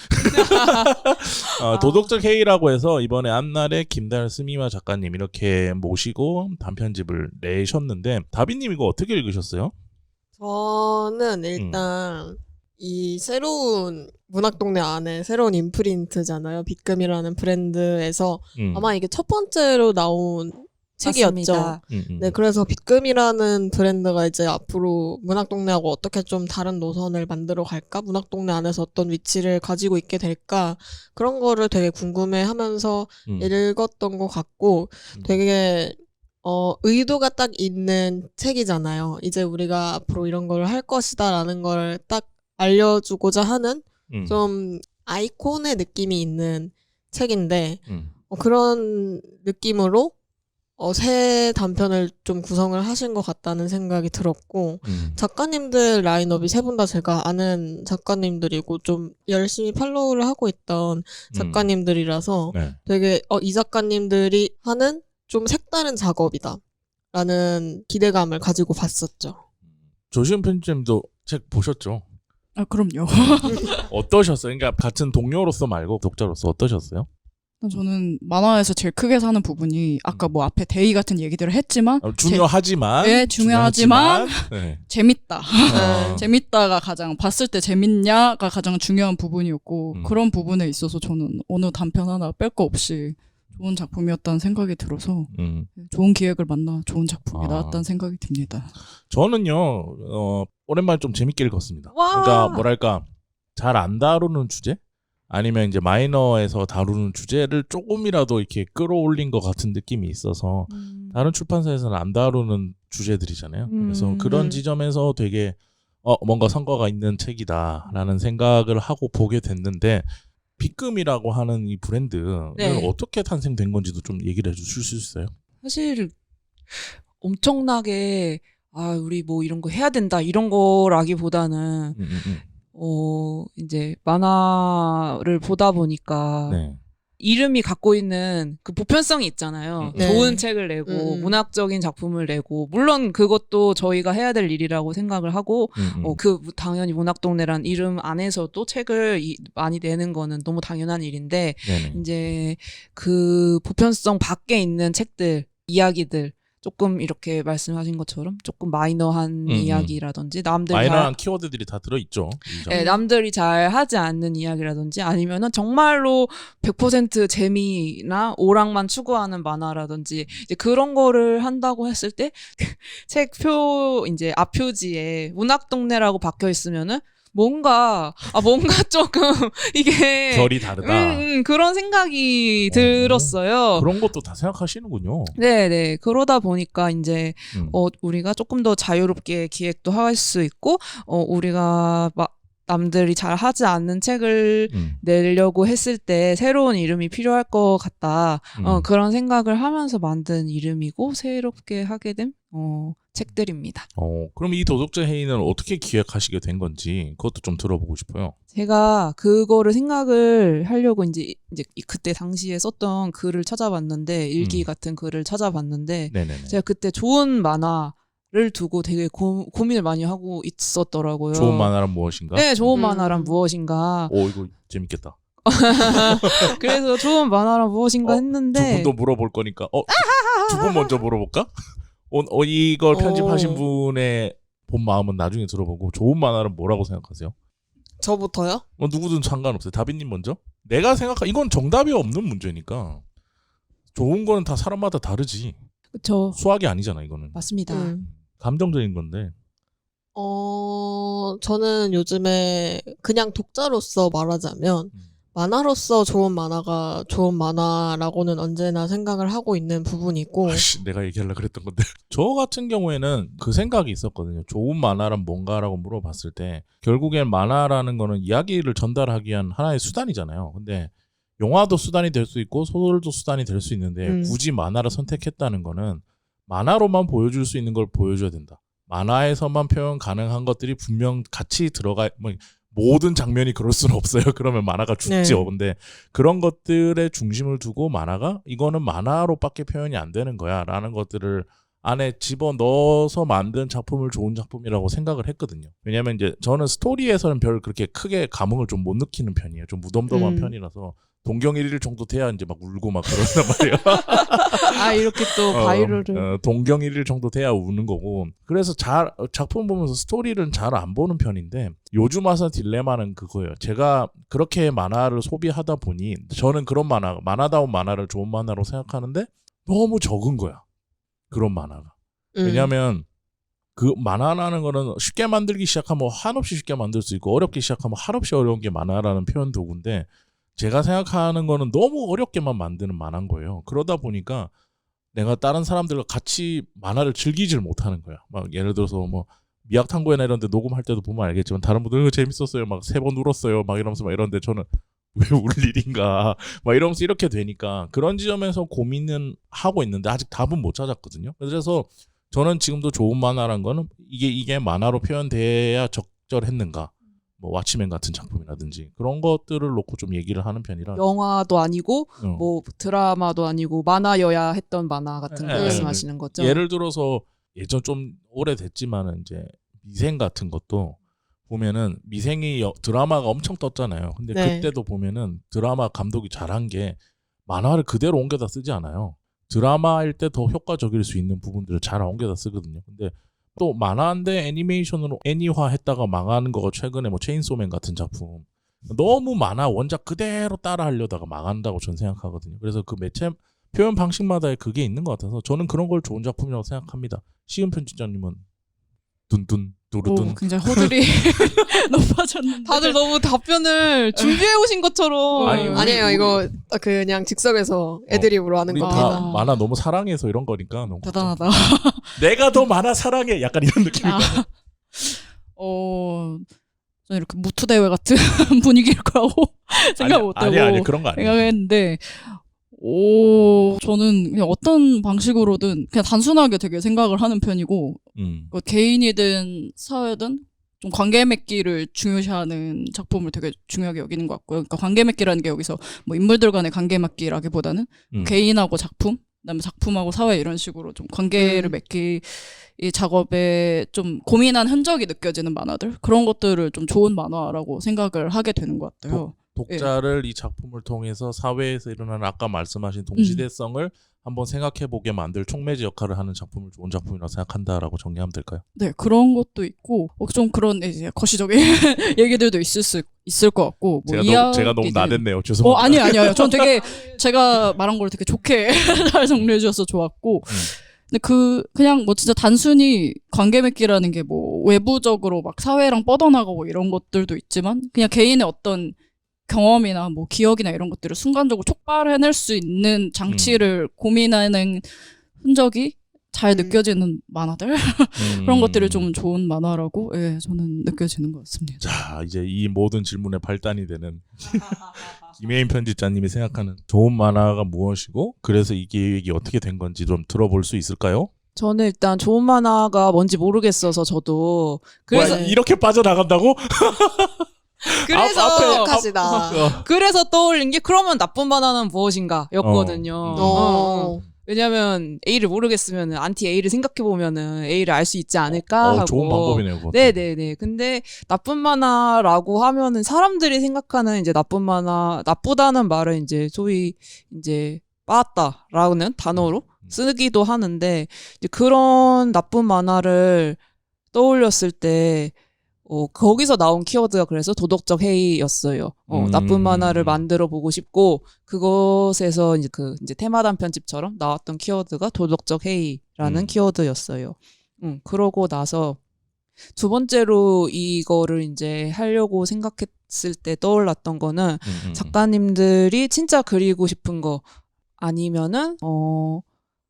도덕적 K라고 해서 이번에 앞날에 김달 스미마 작가님 이렇게 모시고 단편집을 내셨는데 다비님 이거 어떻게 읽으셨어요? 저는 일단 이 새로운 문학동네 안에 새로운 임프린트잖아요. 빗금이라는 브랜드에서 아마 이게 첫 번째로 나온 책이었죠. 네, 그래서 빗금이라는 브랜드가 이제 앞으로 문학동네하고 어떻게 좀 다른 노선을 만들어 갈까? 문학동네 안에서 어떤 위치를 가지고 있게 될까? 그런 거를 되게 궁금해하면서 읽었던 것 같고 되게 의도가 딱 있는 책이잖아요. 이제 우리가 앞으로 이런 걸 할 것이다라는 걸 딱 알려주고자 하는 좀 아이콘의 느낌이 있는 책인데 그런 느낌으로 새 단편을 좀 구성을 하신 것 같다는 생각이 들었고 작가님들 라인업이 세 분 다 제가 아는 작가님들이고 좀 열심히 팔로우를 하고 있던 작가님들이라서 되게 이 작가님들이 하는 좀 색다른 작업이다 라는 기대감을 가지고 봤었죠. 조시은 편집님도 책 보셨죠? 아, 그럼요. 어떠셨어요? 그러니까 같은 동료로서 말고 독자로서 어떠셨어요? 저는 만화에서 제일 크게 사는 부분이 아까 뭐 앞에 데이 같은 얘기들을 했지만 중요하지만 네. 재밌다. 어. 재밌다가 가장 봤을 때 재밌냐가 가장 중요한 부분이었고 그런 부분에 있어서 저는 어느 단편 하나 뺄 거 없이 좋은 작품이었다는 생각이 들어서 좋은 기획을 만나 좋은 작품이 나왔다는 생각이 듭니다. 저는요 오랜만에 좀 재밌게 읽었습니다. 와. 그러니까 뭐랄까 잘 안 다루는 주제? 아니면 이제 마이너에서 다루는 주제를 조금이라도 이렇게 끌어올린 것 같은 느낌이 있어서 다른 출판사에서는 안 다루는 주제들이잖아요. 그래서 그런 지점에서 되게 뭔가 성과가 있는 책이다라는 생각을 하고 보게 됐는데 빗금이라고 하는 이 브랜드는 어떻게 탄생된 건지도 좀 얘기를 해주실 수 있어요? 사실 엄청나게 우리 뭐 이런 거 해야 된다 이런 거라기보다는 이제 만화를 보다 보니까 이름이 갖고 있는 그 보편성이 있잖아요. 네. 좋은 책을 내고 문학적인 작품을 내고 물론 그것도 저희가 해야 될 일이라고 생각을 하고 당연히 문학동네란 이름 안에서도 책을 많이 내는 거는 너무 당연한 일인데 네네. 이제 그 보편성 밖에 있는 책들, 이야기들 조금 이렇게 말씀하신 것처럼 조금 마이너한 이야기라든지 마이너한 키워드들이 다 들어있죠. 네, 남들이 잘 하지 않는 이야기라든지 아니면은 정말로 100% 재미나 오락만 추구하는 만화라든지 이제 그런 거를 한다고 했을 때 책 이제 앞표지에 문학동네라고 박혀 있으면은 뭔가 조금 이게 결이 다르다. 그런 생각이 들었어요. 그런 것도 다 생각하시는군요. 네네. 그러다 보니까 이제 우리가 조금 더 자유롭게 기획도 할 수 있고 우리가 남들이 잘 하지 않는 책을 내려고 했을 때 새로운 이름이 필요할 것 같다. 그런 생각을 하면서 만든 이름이고 새롭게 하게 된 책들입니다. 그럼 이 도덕적 해인은 어떻게 기획하시게 된 건지 그것도 좀 들어보고 싶어요. 제가 그거를 생각을 하려고 이제 그때 당시에 썼던 글을 찾아봤는데 일기 같은 글을 찾아봤는데 네네네. 제가 그때 좋은 만화를 두고 되게 고민을 많이 하고 있었더라고요. 좋은 만화란 무엇인가? 네, 좋은 만화란 무엇인가. 이거 재밌겠다. 그래서 좋은 만화란 무엇인가 했는데 두 분도 물어볼 거니까 두 분 먼저 물어볼까? 이걸 편집하신 분의 본 마음은 나중에 들어보고 좋은 만화는 뭐라고 생각하세요? 저부터요? 누구든 상관없어요. 다빈님 먼저. 내가 이건 정답이 없는 문제니까 좋은 거는 다 사람마다 다르지. 그렇죠. 수학이 아니잖아 이거는. 맞습니다. 감정적인 건데. 저는 요즘에 그냥 독자로서 말하자면 만화로서 좋은 만화가 좋은 만화라고는 언제나 생각을 하고 있는 부분이고 내가 얘기하려고 그랬던 건데 저 같은 경우에는 그 생각이 있었거든요. 좋은 만화란 뭔가라고 물어봤을 때 결국엔 만화라는 거는 이야기를 전달하기 위한 하나의 수단이잖아요. 근데 영화도 수단이 될 수 있고 소설도 수단이 될 수 있는데 굳이 만화를 선택했다는 거는 만화로만 보여줄 수 있는 걸 보여줘야 된다. 만화에서만 표현 가능한 것들이 분명 같이 모든 장면이 그럴 수는 없어요. 그러면 만화가 죽죠. 네. 근데 그런 것들에 중심을 두고 만화가 이거는 만화로밖에 표현이 안 되는 거야 라는 것들을 안에 집어넣어서 만든 작품을 좋은 작품이라고 생각을 했거든요. 왜냐면 이제 저는 스토리에서는 별 그렇게 크게 감흥을 좀 못 느끼는 편이에요. 좀 무덤덤한 편이라서 동경일일 정도 돼야 이제 막 울고 막 그런단 말이에요. 이렇게 또 바이럴을 동경일일 정도 돼야 우는 거고. 그래서 작품 보면서 스토리를 잘 안 보는 편인데 요즘 와서 딜레마는 그거예요. 제가 그렇게 만화를 소비하다 보니 저는 그런 만화다운 만화를 좋은 만화로 생각하는데 너무 적은 거야. 그런 만화가. 왜냐하면 그 만화라는 거는 쉽게 만들기 시작하면 한없이 쉽게 만들 수 있고 어렵게 시작하면 한없이 어려운 게 만화라는 표현 도구인데 제가 생각하는 거는 너무 어렵게만 만드는 만화인 거예요. 그러다 보니까 내가 다른 사람들과 같이 만화를 즐기질 못하는 거야. 막 예를 들어서 미학탐구회나 이런 데 녹음할 때도 보면 알겠지만 다른 분들 재밌었어요. 막 3번 울었어요. 막 이러면서 막 이런데 저는 왜 울 일인가 막 이러면서 이렇게 되니까 그런 지점에서 고민은 하고 있는데 아직 답은 못 찾았거든요. 그래서 저는 지금도 좋은 만화란 거는 이게 만화로 표현돼야 적절했는가. 왓치맨 같은 작품이라든지 그런 것들을 놓고 좀 얘기를 하는 편이라 영화도 아니고 드라마도 아니고 만화여야 했던 만화 같은 거 말씀하시는 거죠? 예를 들어서 예전 좀 오래됐지만은 이제 미생 같은 것도 보면은 미생이 드라마가 엄청 떴잖아요. 근데 그때도 보면은 드라마 감독이 잘한 게 만화를 그대로 옮겨다 쓰지 않아요. 드라마일 때 더 효과적일 수 있는 부분들을 잘 옮겨다 쓰거든요. 근데 또 만화인데 애니메이션으로 애니화했다가 망하는 거가 최근에 체인소맨 같은 작품 너무 만화 원작 그대로 따라 하려다가 망한다고 저는 생각하거든요. 그래서 그 매체 표현 방식마다의 그게 있는 것 같아서 저는 그런 걸 좋은 작품이라고 생각합니다. 시은 편집자님은 둔둔 두루둔 굉장히 허들이 높아졌는데 다들 너무 답변을 준비해 오신 것처럼 아니에요. 이거 그냥 즉석에서 애드립으로 하는 우리 겁니다. 다 만화 너무 사랑해서 이런 거니까 너무 대단하다. 내가 더 만화 사랑해 약간 이런 느낌이다. 저는 이렇게 무투 대회 같은 분위기일 거라고 생각 못하고 아니 그런 거 아니에요. 생각했는데 저는 그냥 어떤 방식으로든 그냥 단순하게 되게 생각을 하는 편이고 개인이든 사회든 좀 관계 맺기를 중요시하는 작품을 되게 중요하게 여기는 것 같고요. 그러니까 관계 맺기라는 게 여기서 뭐 인물들 간의 관계 맺기라기보다는 개인하고 작품, 그다음에 작품하고 사회 이런 식으로 좀 관계를 맺기 이 작업에 좀 고민한 흔적이 느껴지는 만화들 그런 것들을 좀 좋은 만화라고 생각을 하게 되는 것 같아요. 독자를 이 작품을 통해서 사회에서 일어나는 아까 말씀하신 동시대성을 한번 생각해보게 만들 촉매제 역할을 하는 작품을 좋은 작품이라고 생각한다라고 정리하면 될까요? 네, 그런 것도 있고 좀 그런 이제 거시적인 얘기들도 있을 것 같고 뭐 제가 너무 나댔네요. 죄송합니다. 아니요. 전 되게 제가 말한 걸 되게 좋게 잘 정리해 주셔서 좋았고 근데 그냥 뭐 진짜 단순히 관계 맺기라는 게 뭐 외부적으로 막 사회랑 뻗어나가고 이런 것들도 있지만 그냥 개인의 어떤 경험이나 뭐 기억이나 이런 것들을 순간적으로 촉발해낼 수 있는 장치를 고민하는 흔적이 잘 느껴지는 만화들 그런 것들이 좀 좋은 만화라고 예, 저는 느껴지는 것 같습니다. 자, 이제 이 모든 질문의 발단이 되는 김혜인 편집자님이 생각하는 좋은 만화가 무엇이고 그래서 이 기획이 어떻게 된 건지 좀 들어볼 수 있을까요? 저는 일단 좋은 만화가 뭔지 모르겠어서 저도 그래서 와, 이렇게 빠져나간다고? 그래서 떠올린 게 그러면 나쁜 만화는 무엇인가였거든요. 왜냐하면 A를 모르겠으면 안티 A를 생각해 보면은 A를 알 수 있지 않을까 하고. 좋은 방법이네요. 그것도. 네네네. 근데 나쁜 만화라고 하면은 사람들이 생각하는 이제 나쁜 만화, 나쁘다는 말은 이제 소위 이제 빠았다라는 단어로 쓰기도 하는데 이제 그런 나쁜 만화를 떠올렸을 때. 거기서 나온 키워드가 그래서 도덕적 해이였어요. 나쁜 만화를 만들어 보고 싶고, 그것에서 이제 테마단 편집처럼 나왔던 키워드가 도덕적 해이라는 키워드였어요. 그러고 나서 두 번째로 이거를 이제 하려고 생각했을 때 떠올랐던 거는 작가님들이 진짜 그리고 싶은 거 아니면은,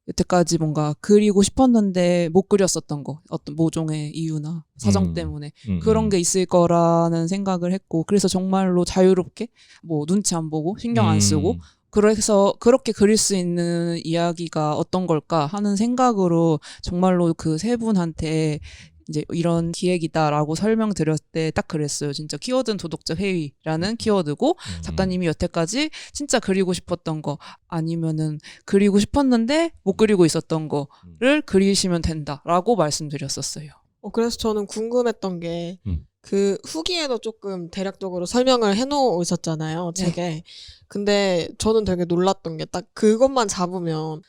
여태까지 뭔가 그리고 싶었는데 못 그렸었던 거 어떤 모종의 이유나 사정 때문에 그런 게 있을 거라는 생각을 했고 그래서 정말로 자유롭게 뭐 눈치 안 보고 신경 안 쓰고 그래서 그렇게 그릴 수 있는 이야기가 어떤 걸까 하는 생각으로 정말로 그 세 분한테 이제 이런 기획이다라고 설명드렸을 때 딱 그랬어요. 진짜 키워드는 도덕적 해이라는 키워드고 작가님이 여태까지 진짜 그리고 싶었던 거 아니면은 그리고 싶었는데 못 그리고 있었던 거를 그리시면 된다라고 말씀드렸었어요. 그래서 저는 궁금했던 게 그 후기에도 조금 대략적으로 설명을 해놓으셨잖아요, 책에. 네. 근데 저는 되게 놀랐던 게 딱 그것만 잡으면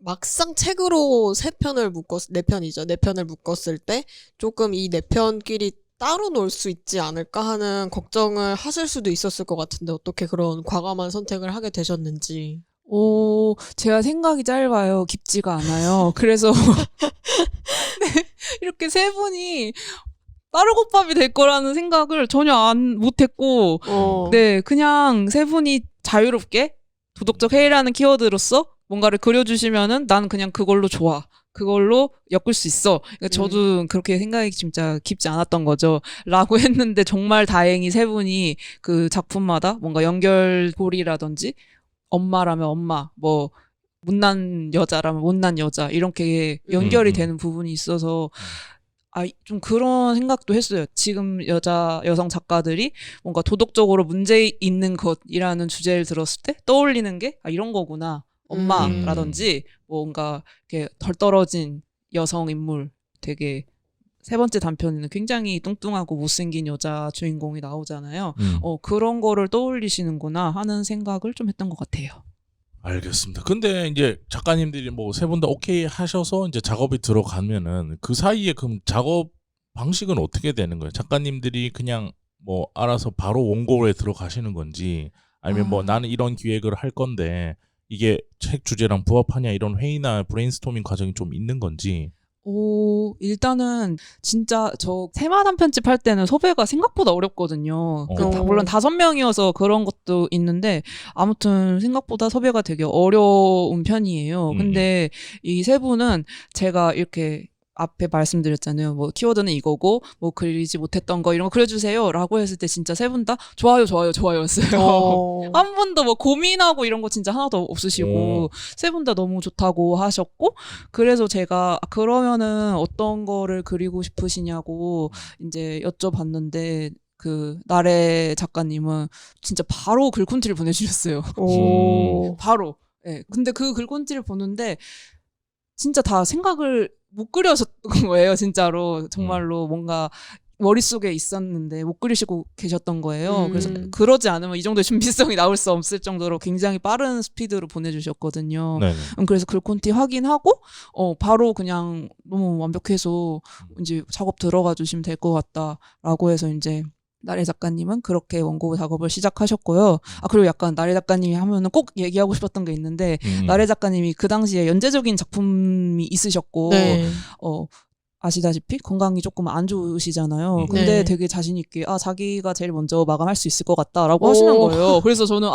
막상 책으로 네 편을 묶었을 때 조금 이 네 편끼리 따로 놀 수 있지 않을까 하는 걱정을 하실 수도 있었을 것 같은데 어떻게 그런 과감한 선택을 하게 되셨는지. 제가 생각이 짧아요. 깊지가 않아요. 그래서 네, 이렇게 세 분이 따로곱밥이 될 거라는 생각을 전혀 못했고 네, 그냥 세 분이 자유롭게 도덕적 해이라는 키워드로서 뭔가를 그려주시면은 난 그냥 그걸로 좋아. 그걸로 엮을 수 있어. 그러니까 저도 그렇게 생각이 진짜 깊지 않았던 거죠. 라고 했는데 정말 다행히 세 분이 그 작품마다 뭔가 연결고리라든지 엄마라면 엄마, 뭐 못난 여자라면 못난 여자 이렇게 연결이 되는 부분이 있어서 좀 그런 생각도 했어요. 지금 여성 작가들이 뭔가 도덕적으로 문제 있는 것이라는 주제를 들었을 때 떠올리는 게 이런 거구나. 엄마라든지 뭔가 이렇게 덜 떨어진 여성 인물 되게 세 번째 단편에는 굉장히 뚱뚱하고 못생긴 여자 주인공이 나오잖아요. 그런 거를 떠올리시는구나 하는 생각을 좀 했던 것 같아요. 알겠습니다. 근데 이제 작가님들이 뭐 세 분 다 오케이 하셔서 이제 작업이 들어가면은 그 사이에 그럼 작업 방식은 어떻게 되는 거예요? 작가님들이 그냥 뭐 알아서 바로 원고에 들어가시는 건지 아니면 뭐 나는 이런 기획을 할 건데 이게 책 주제랑 부합하냐 이런 회의나 브레인스토밍 과정이 좀 있는 건지. 일단은 진짜 저 테마단 편집할 때는 섭외가 생각보다 어렵거든요. 물론 5명이어서 그런 것도 있는데 아무튼 생각보다 섭외가 되게 어려운 편이에요. 근데 이 세 분은 제가 이렇게 앞에 말씀드렸잖아요. 뭐 키워드는 이거고 뭐 그리지 못했던 거 이런 거 그려주세요라고 했을 때 진짜 세 분 다 좋아요 좋아요였어요. 한 번도 뭐 고민하고 이런 거 진짜 하나도 없으시고 세 분 다 너무 좋다고 하셨고 그래서 제가 그러면은 어떤 거를 그리고 싶으시냐고 이제 여쭤봤는데 그 나래 작가님은 진짜 바로 글콘티를 보내주셨어요. 바로. 네. 근데 그 글콘티를 보는데 진짜 다 생각을 못 그려셨던 거예요. 진짜로 정말로 뭔가 머릿속에 있었는데 못 그리시고 계셨던 거예요. 그래서 그러지 않으면 이 정도의 준비성이 나올 수 없을 정도로 굉장히 빠른 스피드로 보내주셨거든요. 그래서 글콘티 확인하고 바로 그냥 너무 완벽해서 이제 작업 들어가 주시면 될 것 같다라고 해서 이제 나래 작가님은 그렇게 원고 작업을 시작하셨고요. 그리고 약간 나래 작가님이 하면은 꼭 얘기하고 싶었던 게 있는데 나래 작가님이 그 당시에 연재적인 작품이 있으셨고 네. 아시다시피 건강이 조금 안 좋으시잖아요. 근데 네. 되게 자신 있게 자기가 제일 먼저 마감할 수 있을 것 같다라고 하시는 거예요. 그래서 저는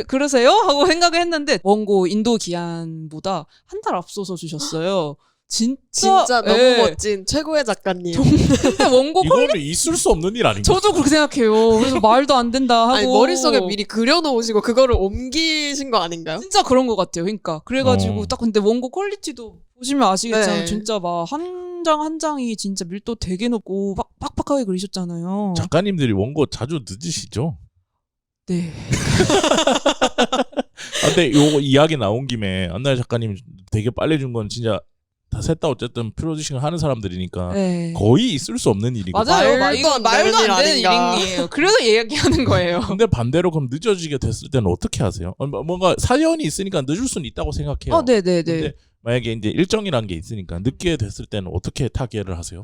그러세요? 하고 생각을 했는데 원고 인도 기한보다 한 달 앞서서 주셨어요. 진짜 너무 예. 멋진 최고의 작가님. 근데 원고 이거는 있을 수 없는 일 아닌가? 저도 그렇게 생각해요. 그래서 말도 안 된다 하고 아니, 머릿속에 미리 그려놓으시고 그거를 옮기신 거 아닌가요? 진짜 그런 것 같아요. 그러니까 그래가지고 딱 근데 원고 퀄리티도 보시면 아시겠지만 네. 진짜 막 한 장 한 장이 진짜 밀도 되게 높고 빡빡하게 그리셨잖아요. 작가님들이 원고 자주 늦으시죠? 네. 근데 요거 이야기 나온 김에 안나래 작가님 되게 빨리 준 건 진짜 다 셋 다 어쨌든 프로듀싱을 하는 사람들이니까 네. 거의 있을 수 없는 일이고. 맞아요. 말도 말도 안 안 되는 되는 아닌가. 일이에요. 그래서 얘기하는 거예요. 근데 반대로 그럼 늦어지게 됐을 때는 어떻게 하세요? 뭔가 사연이 있으니까 늦을 수는 있다고 생각해요. 네네네. 근데 만약에 이제 일정이란 게 있으니까 늦게 됐을 때는 어떻게 타개를 하세요?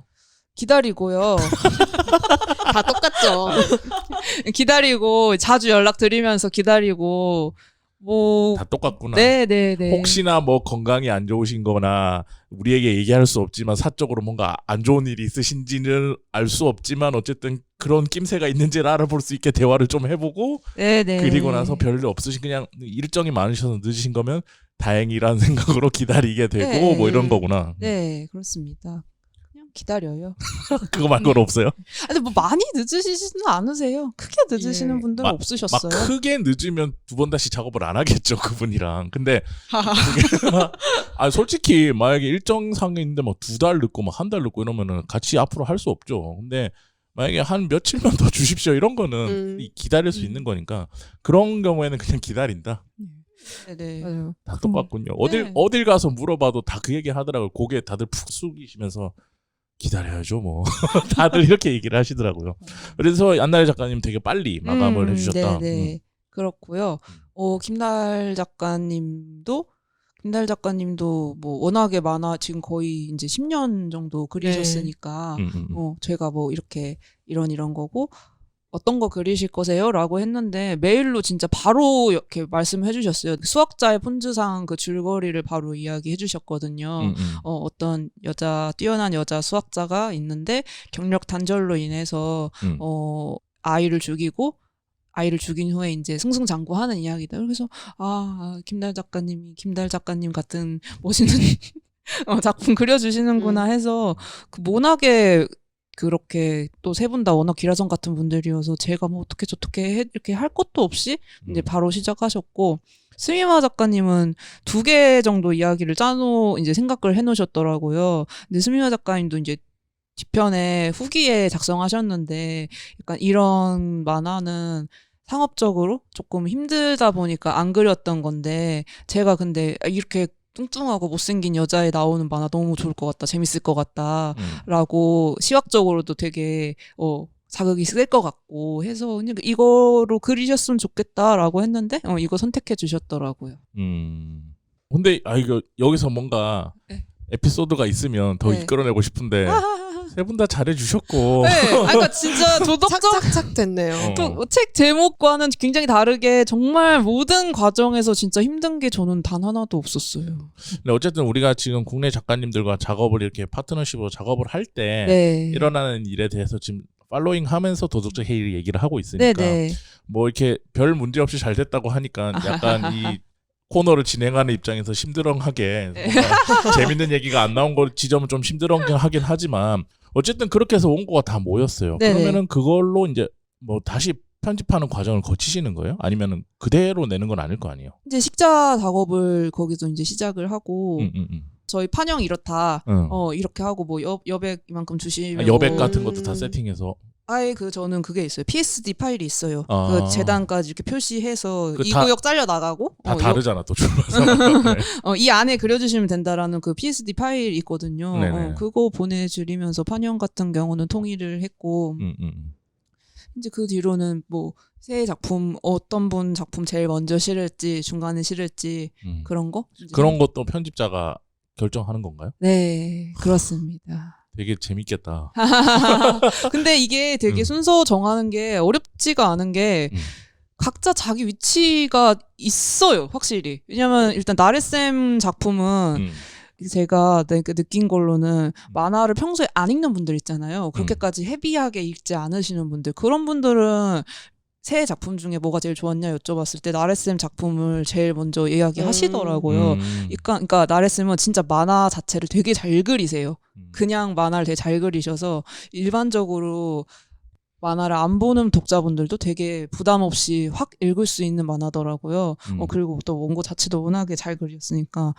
기다리고요. 다 똑같죠. 기다리고 자주 연락드리면서 기다리고 뭐 다 똑같구나. 네네네. 혹시나 뭐 건강이 안 좋으신 거나 우리에게 얘기할 수 없지만 사적으로 뭔가 안 좋은 일이 있으신지는 알 수 없지만 어쨌든 그런 낌새가 있는지를 알아볼 수 있게 대화를 좀 해보고 네네. 그리고 나서 별일 없으신 그냥 일정이 많으셔서 늦으신 거면 다행이라는 생각으로 기다리게 되고 네. 뭐 이런 거구나. 네 그렇습니다. 그냥 기다려요. 그거 말고는 없어요? 근데 뭐 많이 늦으시지는 않으세요. 크게 늦으시는 예. 분들은 막 없으셨어요. 크게 늦으면 두 번 다시 작업을 안 하겠죠 그분이랑. 근데 솔직히 만약에 일정상에 있는데 막 2달 늦고 막 한 달 늦고 이러면은 같이 앞으로 할 수 없죠. 근데 만약에 한 며칠만 더 주십시오 이런 거는 기다릴 수 있는 거니까 그런 경우에는 그냥 기다린다. 네네. 맞아요. 다 똑같군요. 네. 어딜 가서 물어봐도 다 그 얘기 하더라고요. 고개 다들 푹 숙이시면서 기다려야죠 뭐. 다들 이렇게 얘기를 하시더라고요. 그래서 안나래 작가님 되게 빨리 마감을 해주셨다. 네네. 그렇고요. 김달 작가님도 뭐 워낙에 지금 거의 이제 10년 정도 그리셨으니까 제가 뭐 이렇게 이런 거고 어떤 거 그리실 거세요? 라고 했는데 메일로 진짜 바로 이렇게 말씀해 주셨어요. 수학자의 폰즈상 그 줄거리를 바로 이야기해 주셨거든요. 어떤 뛰어난 여자 수학자가 있는데 경력 단절로 인해서 아이를 죽인 후에 이제 승승장구하는 이야기다. 그래서 김달 작가님 같은 멋있는 작품 그려주시는구나 해서 그 모나게 그렇게 또 세 분 다 워낙 기라성 같은 분들이어서 제가 뭐 어떻게 이렇게 할 것도 없이 이제 바로 시작하셨고 스미마 작가님은 2개 정도 이야기를 이제 생각을 해놓으셨더라고요. 근데 스미마 작가님도 이제 뒤편에 후기에 작성하셨는데 약간 이런 만화는 상업적으로 조금 힘들다 보니까 안 그렸던 건데 제가 근데 이렇게 뚱뚱하고 못생긴 여자에 나오는 만화 너무 좋을 것 같다. 재밌을 것 같다. 라고 시각적으로도 되게 자극이 쓸 것 같고 해서 그냥 이거로 그리셨으면 좋겠다라고 했는데 이거 선택해 주셨더라고요. 근데 이거 여기서 뭔가 네. 에피소드가 있으면 더 네. 이끌어내고 싶은데 세 분 다 잘해주셨고. 네, 그러니까 진짜 착착착 됐네요. 또 책 제목과는 굉장히 다르게 정말 모든 과정에서 진짜 힘든 게 저는 단 하나도 없었어요. 근데 어쨌든 우리가 지금 국내 작가님들과 작업을 이렇게 파트너십으로 작업을 할 때 네. 일어나는 일에 대해서 지금 팔로잉 하면서 도덕적 해이를 얘기를 하고 있으니까 네네. 뭐 이렇게 별 문제 없이 잘 됐다고 하니까 약간 이 코너를 진행하는 입장에서 심드렁하게 네. 뭔가 재밌는 얘기가 안 나온 걸 지점은 좀 심드렁하긴 하지만 어쨌든 그렇게 해서 원고가 다 모였어요. 네네. 그러면은 그걸로 이제 뭐 다시 편집하는 과정을 거치시는 거예요? 아니면은 그대로 내는 건 아닐 거 아니에요? 이제 식자 작업을 거기서 이제 시작을 하고 저희 판형 이렇다. 응. 이렇게 하고 뭐 여백 이만큼 주시면 여백 뭐 같은 것도 다 세팅해서 아예 저는 그게 있어요. PSD 파일이 있어요. 아. 그 재단까지 이렇게 표시해서 그 이 다- 구역 잘려 나가고 다 다르잖아 또 출판사. 네. 이 안에 그려주시면 된다라는 그 PSD 파일 있거든요. 네네. 그거 보내드리면서 판형 같은 경우는 통일을 했고 이제 그 뒤로는 뭐 새 작품 어떤 분 작품 제일 먼저 실을지 중간에 실을지 그런 거 이제 그런 것도 편집자가 결정하는 건가요? 네 그렇습니다. 되게 재밌겠다. 근데 이게 되게 순서 정하는 게 어렵지가 않은 게 각자 자기 위치가 있어요, 확실히. 왜냐면 일단 나래쌤 작품은 제가 느낀 걸로는 만화를 평소에 안 읽는 분들 있잖아요. 그렇게까지 헤비하게 읽지 않으시는 분들. 그런 분들은 새 작품 중에 뭐가 제일 좋았냐 여쭤봤을 때 나래쌤 작품을 제일 먼저 이야기하시더라고요. 그러니까 나래쌤은 진짜 만화 자체를 되게 잘 그리세요. 그냥 만화를 되게 잘 그리셔서 일반적으로 만화를 안 보는 독자분들도 되게 부담 없이 확 읽을 수 있는 만화더라고요. 그리고 또 원고 자체도 워낙에 잘 그렸으니까.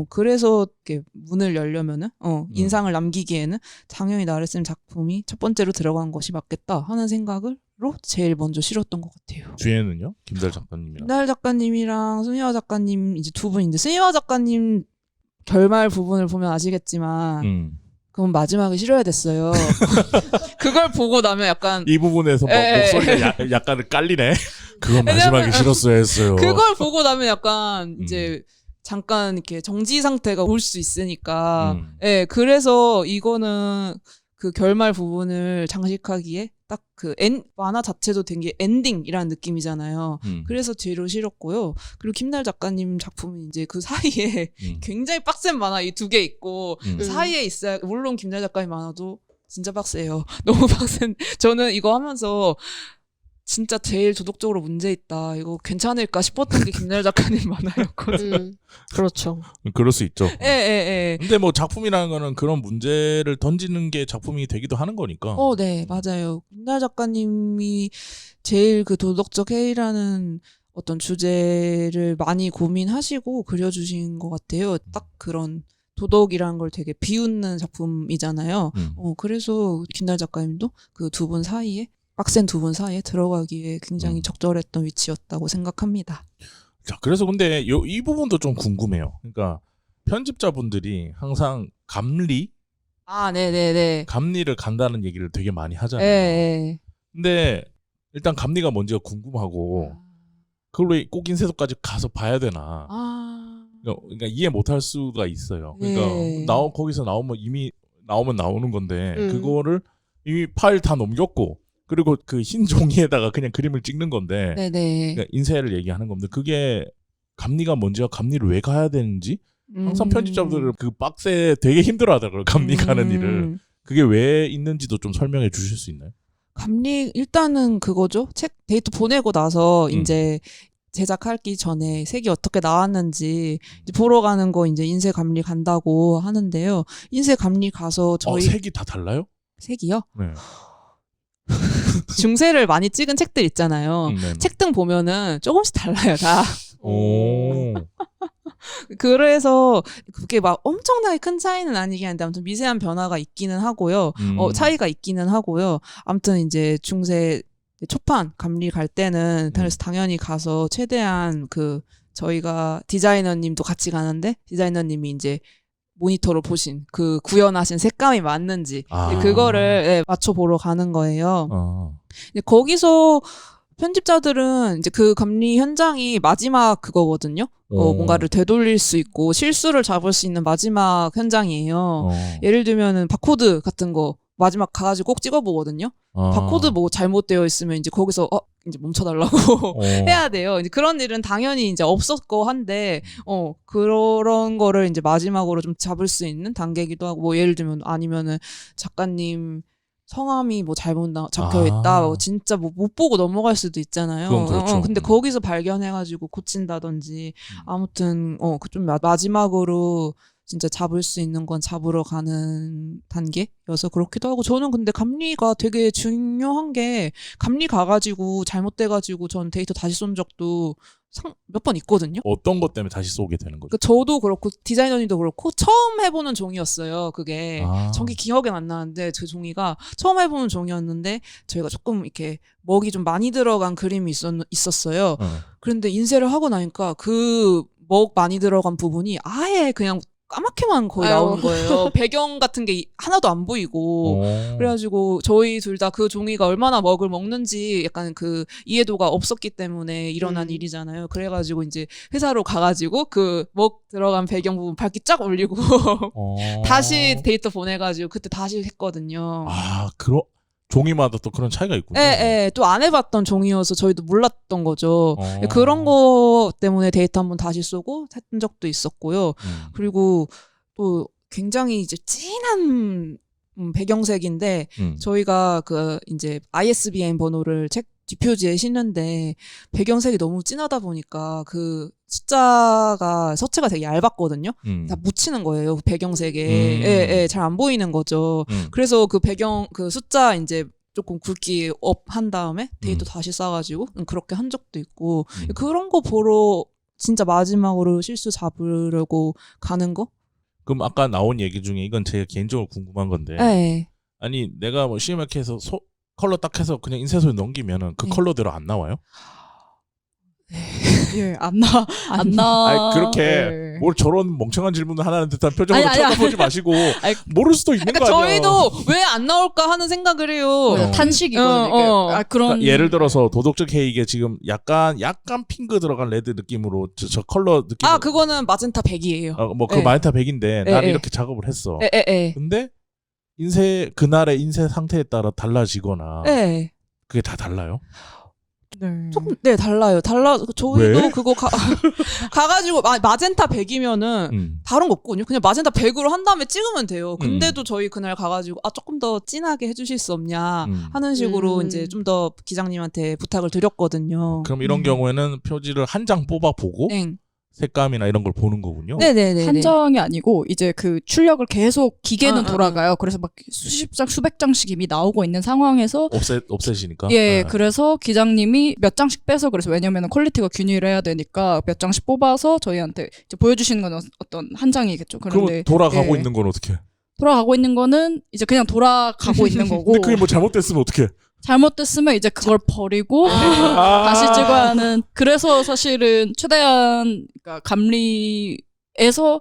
그래서 이렇게 문을 열려면은, 인상을 남기기에는 당연히 나래쌤 작품이 첫 번째로 들어간 것이 맞겠다 하는 생각으로 제일 먼저 실었던 것 같아요. 뒤에는요? 김달 작가님이랑. 김달 작가님이랑 스미화 작가님 이제 두 분인데, 스미화 작가님 결말 부분을 보면 아시겠지만, 그건 마지막에 실어야 됐어요. 그걸 보고 나면 약간 이 부분에서 뭐 목소리가 약간 깔리네. 그건 마지막에 실었어야 했어요. 그걸 보고 나면 약간 이제 잠깐 이렇게 정지 상태가 올 수 있으니까. 예, 그래서 이거는 그 결말 부분을 장식하기에 딱 그 만화 자체도 되게 엔딩이라는 느낌이잖아요. 그래서 뒤로 실었고요. 그리고 김날 작가님 작품은 이제 그 사이에 굉장히 빡센 만화 이 두 개 있고 사이에 있어야 물론 김날 작가님 만화도 진짜 빡세요. 너무 빡센. 저는 이거 하면서 진짜 제일 도덕적으로 문제 있다. 이거 괜찮을까 싶었던 게 김날 작가님 만화였거든요. 그렇죠. 그럴 수 있죠. 예. 근데 뭐 작품이라는 거는 그런 문제를 던지는 게 작품이 되기도 하는 거니까. 네, 맞아요. 김날 작가님이 제일 그 도덕적 해이라는 어떤 주제를 많이 고민하시고 그려주신 것 같아요. 딱 그런 도덕이라는 걸 되게 비웃는 작품이잖아요. 그래서 김날 작가님도 그 두 분 사이에 빡센 두 분 사이에 들어가기에 굉장히 적절했던 위치였다고 생각합니다. 자, 그래서 근데 이 부분도 좀 궁금해요. 그러니까 편집자분들이 항상 감리? 네네네. 감리를 간다는 얘기를 되게 많이 하잖아요. 예. 근데 일단 감리가 뭔지가 궁금하고 그걸 왜 꼭 인쇄소까지 가서 봐야 되나? 그러니까 이해 못할 수가 있어요. 그러니까 네. 거기서 나오면 이미 나오는 건데 그거를 이미 파일 다 넘겼고 그리고 그 흰 종이에다가 그냥 그림을 찍는 건데 네네. 그러니까 인쇄를 얘기하는 건데 그게 감리가 뭔지와 감리를 왜 가야 되는지 항상 편집자분들은 그 박스에 되게 힘들어하더라고요. 감리 가는 일을. 그게 왜 있는지도 좀 설명해 주실 수 있나요? 감리 일단은 그거죠. 책 데이터 보내고 나서 이제 제작하기 전에 색이 어떻게 나왔는지 이제 보러 가는 거 이제 인쇄 감리 간다고 하는데요. 인쇄 감리 가서 저희 색이 다 달라요? 색이요? 네. 중세를 많이 찍은 책들 있잖아요. 책등 보면은 조금씩 달라요, 다. 오. 그래서 그게 막 엄청나게 큰 차이는 아니긴 한데 아무튼 미세한 변화가 있기는 하고요. 차이가 있기는 하고요. 아무튼 이제 중세 초판 감리 갈 때는 그래서 당연히 가서 최대한 그 저희가 디자이너님도 같이 가는데 디자이너님이 이제 모니터로 보신 그 구현하신 색감이 맞는지 그거를 맞춰 보러 가는 거예요. 거기서 편집자들은 이제 그 감리 현장이 마지막 그거거든요. 뭔가를 되돌릴 수 있고 실수를 잡을 수 있는 마지막 현장이에요. 예를 들면은 바코드 같은 거 마지막 가가지고 꼭 찍어보거든요. 바코드 뭐 잘못되어 있으면 이제 거기서 이제 멈춰달라고 해야 돼요. 이제 그런 일은 당연히 이제 없었고 한데 그런 거를 이제 마지막으로 좀 잡을 수 있는 단계이기도 하고 뭐 예를 들면 아니면은 작가님 성함이 뭐 잘못 적혀 있다. 뭐 진짜 뭐 못 보고 넘어갈 수도 있잖아요. 그건 그렇죠. 근데 거기서 발견해가지고 고친다든지 아무튼 그 좀 마지막으로 진짜 잡을 수 있는 건 잡으러 가는 단계여서 그렇기도 하고 저는 근데 감리가 되게 중요한 게 감리 가가지고 잘못돼가지고 전 데이터 다시 쏜 적도 몇 번 있거든요. 어떤 것 때문에 다시 쏘게 되는 거죠? 그 저도 그렇고 디자이너님도 그렇고 처음 해보는 종이었어요. 그게 정확히 기억은 안 나는데 그 종이가 처음 해보는 종이었는데 저희가 조금 이렇게 먹이 좀 많이 들어간 그림이 있었어요. 그런데 인쇄를 하고 나니까 그 먹 많이 들어간 부분이 아예 그냥 까맣게만 거의 나오는 거예요. 배경 같은 게 하나도 안 보이고. 그래가지고 저희 둘 다 그 종이가 얼마나 먹을 먹는지 약간 그 이해도가 없었기 때문에 일어난 일이잖아요. 그래가지고 이제 회사로 가가지고 그 먹 들어간 배경 부분 밝기 쫙 올리고 다시 데이터 보내가지고 그때 다시 했거든요. 아, 종이마다 또 그런 차이가 있군요. 예. 또 안 해봤던 종이어서 저희도 몰랐던 거죠. 그런 거 때문에 데이터 한번 다시 쏘고 했던 적도 있었고요. 그리고 또 굉장히 이제 진한 배경색인데 저희가 그 이제 ISBN 번호를 책 뒷표지에 싣는데 배경색이 너무 진하다 보니까 그 서체가 되게 얇았거든요. 다 묻히는 거예요. 배경색에. 잘 안 보이는 거죠. 그래서 그 그 숫자 이제 조금 굵기 업 한 다음에 데이터 다시 쌓아가지고 그렇게 한 적도 있고 그런 거 보러 진짜 마지막으로 실수 잡으려고 가는 거? 그럼 아까 나온 얘기 중에 이건 제가 개인적으로 궁금한 건데 네. 아니 내가 뭐 CMYK에서 컬러 딱 해서 그냥 인쇄소에 넘기면은 그 컬러대로 안 나와요? 예, 안 나. 아니 그렇게 네. 뭘 저런 멍청한 질문을 하는 듯한 표정으로 아니. 쳐다보지 마시고 모를 수도 있는 그러니까 거 아니야. 저희도 왜 안 나올까 하는 생각을 해요. 탄식이거든요. 이게. 그런 그러니까 예를 들어서 도덕적 해이게 지금 약간 핑크 들어간 레드 느낌으로 저 컬러 느낌. 그거는 마젠타 100이에요. 뭐 그거 마젠타 100인데 난 이렇게 작업을 했어. 근데 그날의 인쇄 상태에 따라 달라지거나 그게 다 달라요? 네. 조금 달라요. 저희도 왜? 그거 가가지고 마젠타 100이면은 다른 거 없거든요. 그냥 마젠타 100으로 한 다음에 찍으면 돼요. 근데도 저희 그날 가가지고 조금 더 진하게 해주실 수 없냐 하는 식으로 이제 좀 더 기장님한테 부탁을 드렸거든요. 그럼 이런 경우에는 표지를 한 장 뽑아 보고 색감이나 이런 걸 보는 거군요. 네네네. 한 장이 아니고 이제 그 출력을 계속 기계는 돌아가요. 그래서 막 수십 장, 수백 장씩 이미 나오고 있는 상황에서 없애시니까. 예, 그래서 기장님이 몇 장씩 빼서 그래서 왜냐면은 퀄리티가 균일을 해야 되니까 몇 장씩 뽑아서 저희한테 이제 보여주시는 건 어떤 한 장이겠죠. 그럼 돌아가고 있는 건 어떻게? 돌아가고 있는 거는 이제 그냥 돌아가고 있는 거고. 근데 그게 뭐 잘못됐으면 어떡해? 잘못됐으면 이제 그걸 버리고 다시 찍어야 하는. 그래서 사실은 최대한 그러니까 감리에서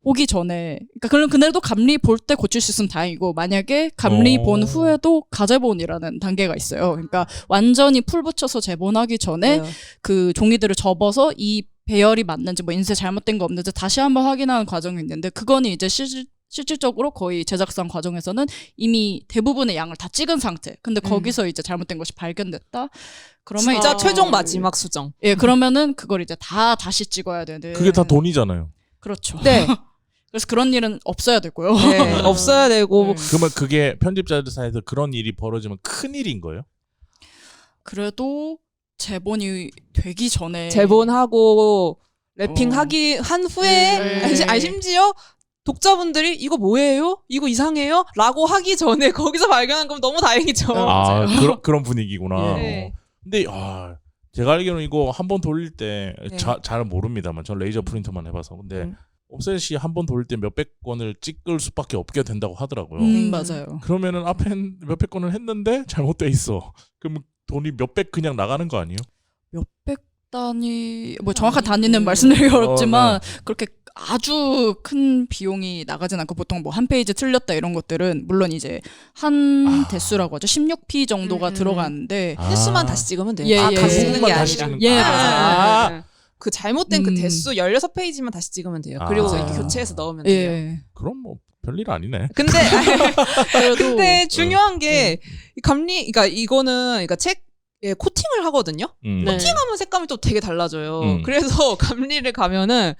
보기 전에 그러니까 그날도 감리 볼 때 고칠 수 있으면 다행이고 만약에 감리 본 후에도 가재본이라는 단계가 있어요. 그러니까 완전히 풀 붙여서 재본하기 전에 그 종이들을 접어서 이 배열이 맞는지 뭐 인쇄 잘못된 거 없는지 다시 한번 확인하는 과정이 있는데 그거는 이제 실질적으로 거의 제작상 과정에서는 이미 대부분의 양을 다 찍은 상태. 근데 거기서 이제 잘못된 것이 발견됐다. 그러면 진짜 이제 최종 마지막 수정. 예, 그러면은 그걸 이제 다시 찍어야 되는. 그게 다 돈이잖아요. 그렇죠. 네. 그래서 그런 일은 없어야 되고요. 네, 없어야 되고. 그러면 그게 편집자들 사이에서 그런 일이 벌어지면 큰 일인 거예요? 그래도 재본이 되기 전에 재본하고 랩핑 한 후에 네. 심지어 독자분들이 이거 뭐예요? 이거 이상해요? 라고 하기 전에 거기서 발견한 거면 너무 다행이죠. 그런 분위기구나. 네. 근데 제가 알기로는 이거 한 번 돌릴 때 잘 모릅니다만 전 레이저 프린터만 해봐서 근데 옵셋이 한 번 돌릴 때 몇백 건을 찍을 수밖에 없게 된다고 하더라고요. 맞아요. 그러면은 앞에 몇백 건을 했는데 잘못돼 있어. 그럼 돈이 몇백 그냥 나가는 거 아니에요? 몇백 단위 뭐 정확한 단위는 말씀드리기 어렵지만 그렇게 아주 큰 비용이 나가진 않고 보통 뭐 한 페이지 틀렸다 이런 것들은 물론 이제 한 대수라고 하죠. 16p 정도가 들어가는데 횟수만 다시 찍으면 돼요. 예, 다시 찍는 게 다시 아니라. 찍는 맞아요. 그 잘못된 그 대수 16페이지만 다시 찍으면 돼요. 그리고 이렇게 교체해서 넣으면 돼요. 그럼 뭐 별일 아니네. 근데 중요한 게 그러니까 이거는 그러니까 책에 코팅을 하거든요. 코팅하면 색감이 또 되게 달라져요. 그래서 감리를 가면은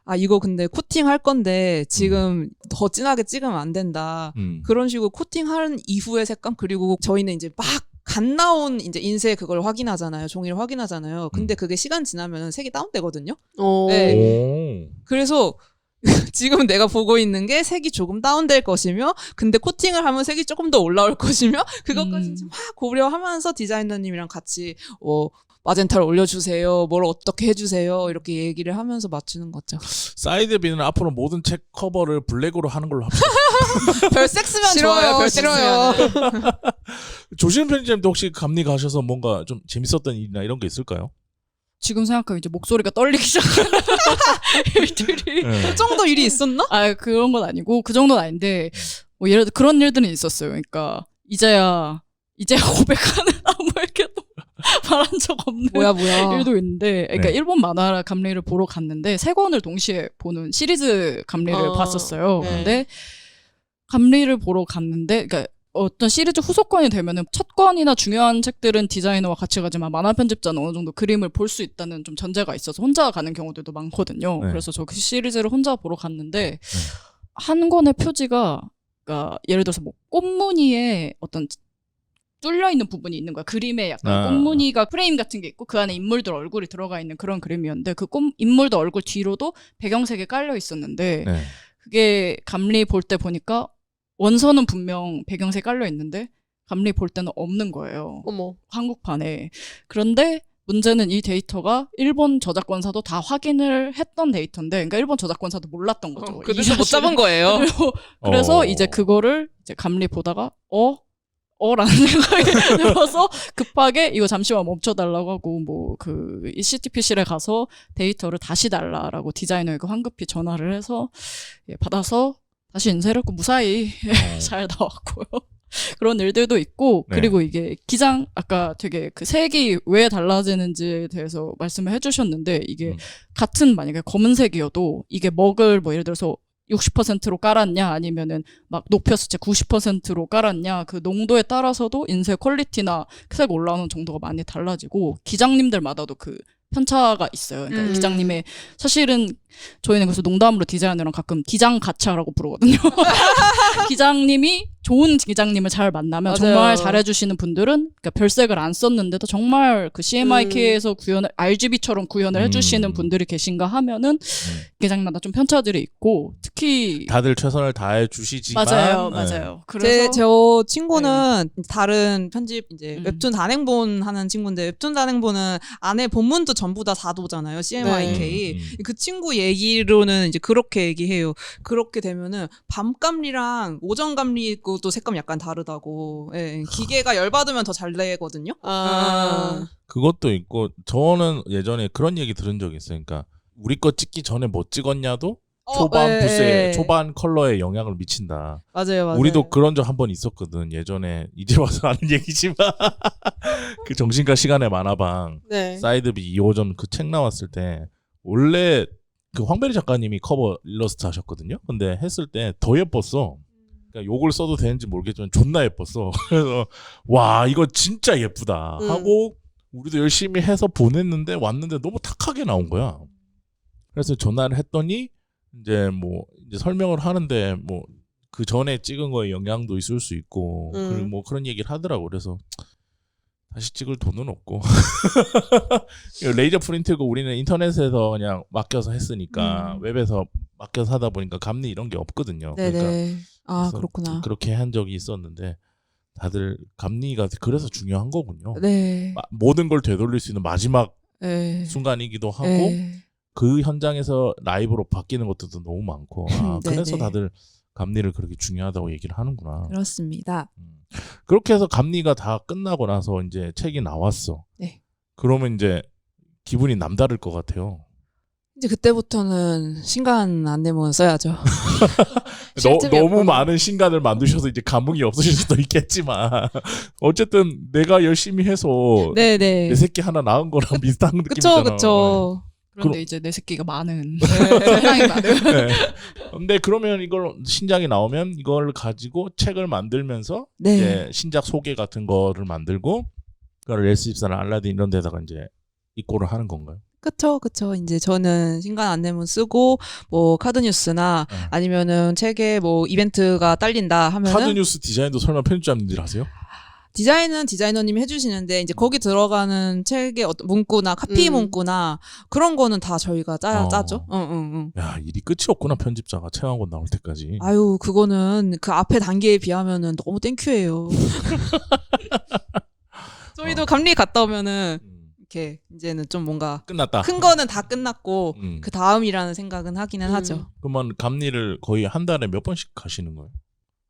아 이거 근데 코팅 할 건데 지금 더 진하게 찍으면 안 된다. 그런 식으로 코팅한 이후의 색감 그리고 저희는 이제 막 갓 나온 이제 인쇄 그걸 확인하잖아요. 종이를 확인하잖아요. 근데 그게 시간 지나면 색이 다운되거든요. 네. 그래서 지금 내가 보고 있는 게 색이 조금 다운될 것이며 근데 코팅을 하면 색이 조금 더 올라올 것이며 그것까지 이제 막 고려하면서 디자이너님이랑 같이 마젠타를 올려주세요. 뭘 어떻게 해주세요. 이렇게 얘기를 하면서 맞추는 거죠. 사이드비는 앞으로 모든 책 커버를 블랙으로 하는 걸로 합시다. 별색 쓰면 좋아요. 별색 싫어요. 쓰면. 조심 편집장님도 혹시 감리 가셔서 뭔가 좀 재밌었던 일이나 이런 게 있을까요? 지금 생각하면 이제 목소리가 떨리기 시작하는 일들이. 네. 그 정도 일이 있었나? 아, 그런 건 아니고, 그 정도는 아닌데, 뭐 예를 들어 그런 일들은 있었어요. 그러니까, 이제야 고백하는 아무에게도 말한 적 없는 뭐야. 일도 있는데, 그러니까 네. 일본 만화 감리를 보러 갔는데, 세 권을 동시에 보는 시리즈 감리를 봤었어요. 네. 근데, 감리를 보러 갔는데, 그러니까 어떤 시리즈 후속권이 되면은 첫 권이나 중요한 책들은 디자이너와 같이 가지만 만화 편집자는 어느 정도 그림을 볼 수 있다는 좀 전제가 있어서 혼자 가는 경우들도 많거든요. 네. 그래서 저 그 시리즈를 혼자 보러 갔는데 한 권의 표지가 그러니까 예를 들어서 뭐 꽃무늬에 어떤 뚫려 있는 부분이 있는 거야. 그림에 약간 꽃무늬가 프레임 같은 게 있고 그 안에 인물들 얼굴이 들어가 있는 그런 그림이었는데 그 인물들 얼굴 뒤로도 배경색이 깔려 있었는데 네. 그게 감리 볼 때 보니까 원서는 분명 배경색 깔려 있는데 감리 볼 때는 없는 거예요. 어머. 한국판에. 그런데 문제는 이 데이터가 일본 저작권사도 다 확인을 했던 데이터인데, 그러니까 일본 저작권사도 몰랐던 거죠. 그래서 못 잡은 거예요. 그래서 이제 그거를 이제 감리 보다가 라는 생각이 들어서 급하게 이거 잠시만 멈춰달라고 하고 뭐 그 CTP실에 가서 데이터를 다시 달라라고 디자이너에게 황급히 전화를 해서 받아서 다시 인쇄를 했고 무사히 잘 나왔고요. 그런 일들도 있고 네. 그리고 이게 기장 아까 되게 그 색이 왜 달라지는지에 대해서 말씀을 해주셨는데 이게 같은 만약에 검은색이어도 이게 먹을 뭐 예를 들어서 60%로 깔았냐 아니면은 막 높여서 90%로 깔았냐 그 농도에 따라서도 인쇄 퀄리티나 색 올라오는 정도가 많이 달라지고 기장님들마다도 그 편차가 있어요. 그러니까 기장님의 사실은 저희는 그래서 농담으로 디자이너랑 가끔 기장 가차라고 부르거든요. 기장님이 좋은 기장님을 잘 만나면 맞아요. 정말 잘해주시는 분들은 그러니까 별색을 안 썼는데도 정말 그 CMYK에서 구현을 RGB처럼 구현을 해주시는 분들이 계신가 하면은 기장마다 좀 편차들이 있고 특히 다들 최선을 다해 주시지만 맞아요. 그래서 저 친구는 다른 편집 이제 웹툰 단행본 하는 친구인데 웹툰 단행본은 안에 본문도 전부 다 4도잖아요. CMYK. 그 친구 얘기로는 이제 그렇게 얘기해요. 그렇게 되면은 밤 감리랑 오전 감리 또 색감 약간 다르다고. 예, 기계가 열받으면 더 잘 내거든요. 그것도 있고 저는 예전에 그런 얘기 들은 적이 있어요. 그러니까 우리 거 찍기 전에 뭐 찍었냐도 초반 부스에 초반 컬러에 영향을 미친다. 맞아요. 우리도 그런 적 한 번 있었거든. 예전에 이제 와서 하는 얘기지만 그 정신과 시간의 만화방 네. 사이드비 2호점 그 책 나왔을 때 원래 그 황배리 작가님이 커버 일러스트 하셨거든요. 근데 했을 때 더 예뻤어. 그러니까 욕을 써도 되는지 모르겠지만 존나 예뻤어. 그래서 와 이거 진짜 예쁘다 하고 우리도 열심히 해서 보냈는데 왔는데 너무 탁하게 나온 거야. 그래서 전화를 했더니 이제 설명을 하는데 뭐 그 전에 찍은 거에 영향도 있을 수 있고 그리고 뭐 그런 얘기를 하더라고. 그래서 다시 찍을 돈은 없고 레이저 프린트고 우리는 인터넷에서 그냥 맡겨서 했으니까 웹에서 맡겨서 하다 보니까 감리 이런 게 없거든요. 네네. 그러니까 아 그래서 그렇구나. 그렇게 한 적이 있었는데 다들 감리가 그래서 중요한 거군요. 네. 모든 걸 되돌릴 수 있는 마지막 네. 순간이기도 하고 네. 그 현장에서 라이브로 바뀌는 것들도 너무 많고 그래서 네네. 다들 감리를 그렇게 중요하다고 얘기를 하는구나. 그렇습니다. 그렇게 해서 감리가 다 끝나고 나서 이제 책이 나왔어. 네. 그러면 이제 기분이 남다를 것 같아요. 이제 그때부터는 신간 안 내면 써야죠. 너무 많은 신간을 만드셔서 이제 감흥이 없으실 수도 있겠지만 어쨌든 내가 열심히 해서 네네. 내 새끼 하나 낳은 거랑 비슷한 느낌이잖아. 그쵸. 그런데 이제 내 새끼가 많은 상당히 많은 네. 근데 그러면 이걸 신작이 나오면 이걸 가지고 책을 만들면서 네. 이제 신작 소개 같은 거를 만들고 그걸 S24나 알라딘 이런 데다가 이제 입고를 하는 건가요? 그쵸. 이제 저는 신간 안내문 쓰고 뭐 카드 뉴스나 아니면은 책에 뭐 이벤트가 딸린다 하면은 카드 뉴스 디자인도 설마 편집자님들 하세요? 디자인은 디자이너님이 해주시는데 이제 거기 들어가는 책의 어떤 문구나 카피 문구나 그런 거는 다 저희가 짜죠. 응. 야, 일이 끝이 없구나, 편집자가 책 한 권 나올 때까지. 아유, 그거는 그 앞에 단계에 비하면은 너무 땡큐예요. 저희도 감리 갔다 오면은 이렇게 이제는 좀 뭔가 끝났다. 큰 거는 다 끝났고 음. 그 다음이라는 생각은 하기는 하죠. 그러면 감리를 거의 한 달에 몇 번씩 가시는 거예요?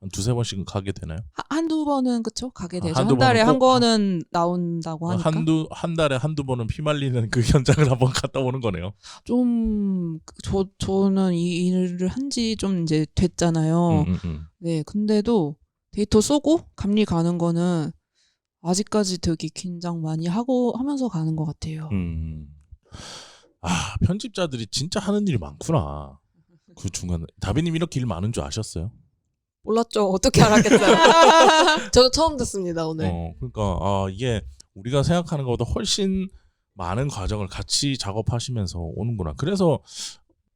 한 두세 번씩은 가게 되나요? 한두 번은 그쵸? 가게 되죠. 한두 한 달에 번은 한 꼭 권은 나온다고 하니까. 한 달에 한두 번은 피말리는 그 현장을 한번 갔다 오는 거네요. 좀 저는 이 일을 한 지 좀 이제 됐잖아요. 네, 근데도 데이터 쏘고 감리 가는 거는 아직까지 되게 긴장 많이 하면서 가는 것 같아요. 아, 편집자들이 진짜 하는 일이 많구나. 그 중간 다비님 이렇게 일 많은 줄 아셨어요? 몰랐죠. 어떻게 알았겠어요. 저도 처음 듣습니다 오늘. 그러니까 이게 우리가 생각하는 것보다 훨씬 많은 과정을 같이 작업하시면서 오는구나. 그래서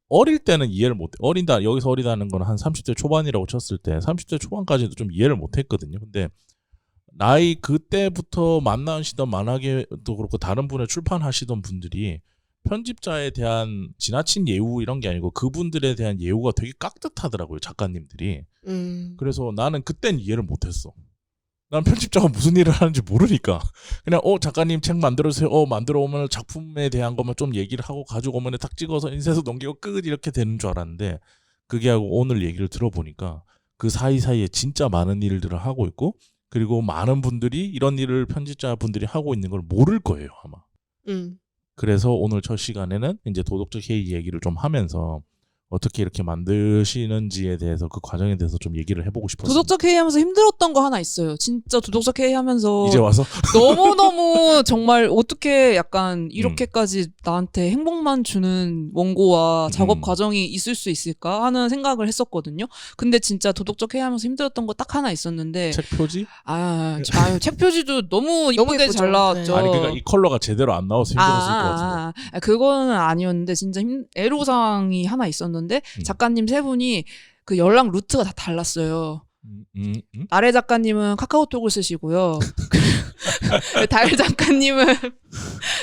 어릴 때는 이해를 못해. 여기서 어리다는 건 한 30대 초반이라고 쳤을 때 30대 초반까지도 좀 이해를 못했거든요. 근데 나이 그때부터 만나시던 만화계도 그렇고 다른 분의 출판하시던 분들이 편집자에 대한 지나친 예우 이런 게 아니고 그분들에 대한 예우가 되게 깍듯하더라고요, 작가님들이. 그래서 나는 그땐 이해를 못했어. 난 편집자가 무슨 일을 하는지 모르니까 그냥 작가님 책 만들어주세요. 만들어 오면 작품에 대한 것만 좀 얘기를 하고 가지고 오면 딱 찍어서 인쇄해서 넘기고 끝 이렇게 되는 줄 알았는데 그게 하고 오늘 얘기를 들어보니까 그 사이사이에 진짜 많은 일들을 하고 있고 그리고 많은 분들이 이런 일을 편집자 분들이 하고 있는 걸 모를 거예요, 아마. 그래서 오늘 첫 시간에는 이제 도덕적 해이 얘기를 좀 하면서 어떻게 이렇게 만드시는지에 대해서 그 과정에 대해서 좀 얘기를 해보고 싶었어요. 도덕적 회의하면서 힘들었던 거 하나 있어요. 진짜 도덕적 회의하면서 이제 와서 너무너무 정말 어떻게 약간 이렇게까지 나한테 행복만 주는 원고와 작업 과정이 있을 수 있을까 하는 생각을 했었거든요. 근데 진짜 도덕적 회의하면서 힘들었던 거 딱 하나 있었는데 책 표지? 책 표지도 너무 이쁘게 예쁘죠. 잘 나왔죠. 아니 그러니까 이 컬러가 제대로 안 나와서 힘들었을 것 같은데. 그거는 아니었는데 진짜 애로사항이 하나 있었는데 작가님 세 분이 그 연락 루트가 다 달랐어요. 아래 작가님은 카카오톡을 쓰시고요.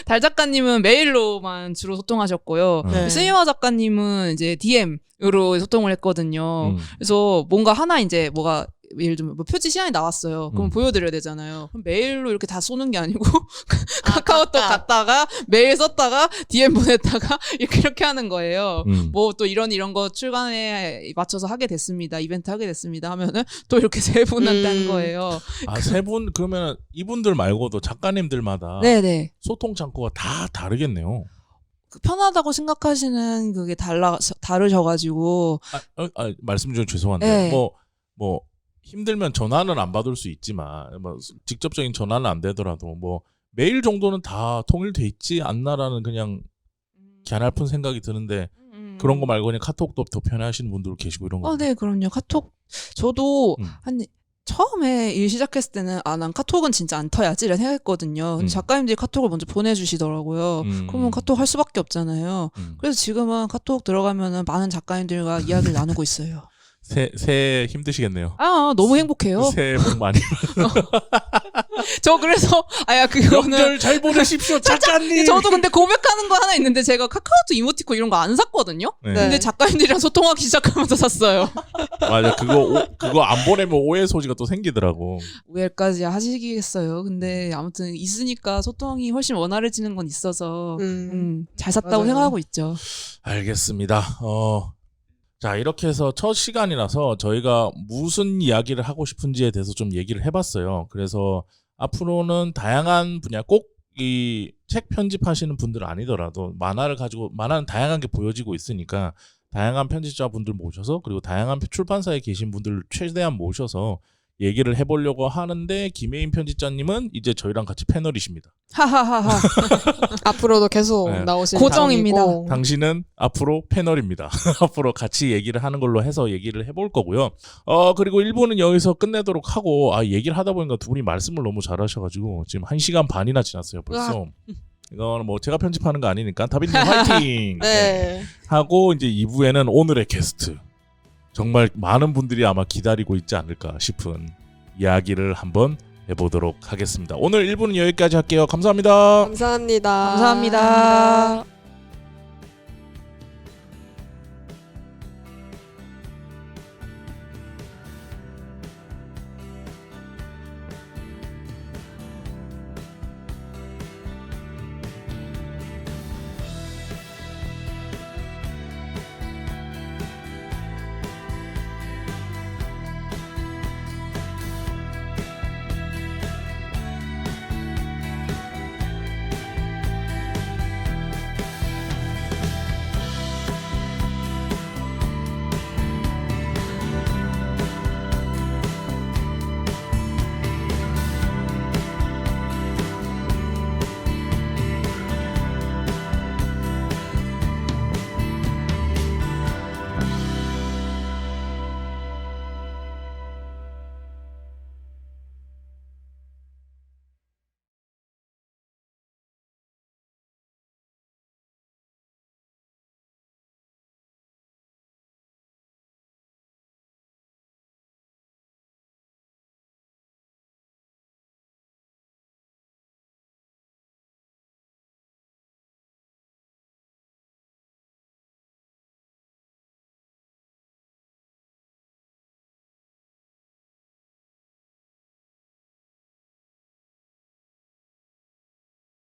달 작가님은 메일로만 주로 소통하셨고요. 네. 스미마 작가님은 이제 DM으로 소통을 했거든요. 그래서 뭔가 하나 이제 뭐가 예를 들면 뭐 표지 시안이 나왔어요. 그럼 보여드려야 되잖아요. 그럼 메일로 이렇게 다 쏘는 게 아니고 카카오톡 갔다가 메일 썼다가 DM 보냈다가 이렇게 하는 거예요. 뭐 또 이런 거 출간에 맞춰서 하게 됐습니다. 이벤트 하게 됐습니다. 하면은 또 이렇게 세 분한테 한 거예요. 세 분 그러면 이분들 말고도 작가님들마다 네네. 소통 창구가 다 다르겠네요. 편하다고 생각하시는 그게 다르셔가지고 말씀 좀 죄송한데 네. 뭐 힘들면 전화는 안 받을 수 있지만 뭐 직접적인 전화는 안 되더라도 뭐 메일 정도는 다 통일돼 있지 않나라는 그냥 갸냘픈 생각이 드는데 그런 거 말고 그냥 카톡도 더 편해하시는 분들 계시고 이런 거. 네, 그럼요. 카톡 저도 처음에 일 시작했을 때는 난 카톡은 진짜 안 터야지라 생각했거든요. 근데 작가님들이 카톡을 먼저 보내주시더라고요. 그러면 카톡 할 수밖에 없잖아요. 그래서 지금은 카톡 들어가면은 많은 작가님들과 이야기를 나누고 있어요. 새해 힘드시겠네요. 너무 행복해요. 새해 복 많이. 저 그래서 그거는 명절 잘 보내십시오, 작가님. 저도 근데 고백하는 거 하나 있는데 제가 카카오톡 이모티콘 이런 거 안 샀거든요. 네. 근데 작가님들이랑 소통하기 시작하면서 샀어요. 맞아, 그거 안 보내면 오해 소지가 또 생기더라고. 오해까지 하시겠어요. 근데 아무튼 있으니까 소통이 훨씬 원활해지는 건 있어서 잘 샀다고 맞아요. 생각하고 있죠. 알겠습니다. 자, 이렇게 해서 첫 시간이라서 저희가 무슨 이야기를 하고 싶은지에 대해서 좀 얘기를 해봤어요. 그래서 앞으로는 다양한 분야, 꼭 이 책 편집하시는 분들 아니더라도 만화는 다양한 게 보여지고 있으니까 다양한 편집자분들 모셔서 그리고 다양한 출판사에 계신 분들 최대한 모셔서 얘기를 해보려고 하는데 김혜인 편집자님은 이제 저희랑 같이 패널이십니다. 하하하하. 앞으로도 계속 네. 나오실 고정입니다. 사람이고. 당신은 앞으로 패널입니다. 앞으로 같이 얘기를 하는 걸로 해서 얘기를 해볼 거고요. 그리고 1부는 여기서 끝내도록 하고 얘기를 하다 보니까 두 분이 말씀을 너무 잘하셔가지고 지금 1시간 반이나 지났어요 벌써. 이거는 뭐 제가 편집하는 거 아니니까 다빈님 화이팅! 네. 하고 이제 2부에는 오늘의 게스트 정말 많은 분들이 아마 기다리고 있지 않을까 싶은 이야기를 한번 해보도록 하겠습니다. 오늘 1부는 여기까지 할게요. 감사합니다. 감사합니다. 감사합니다.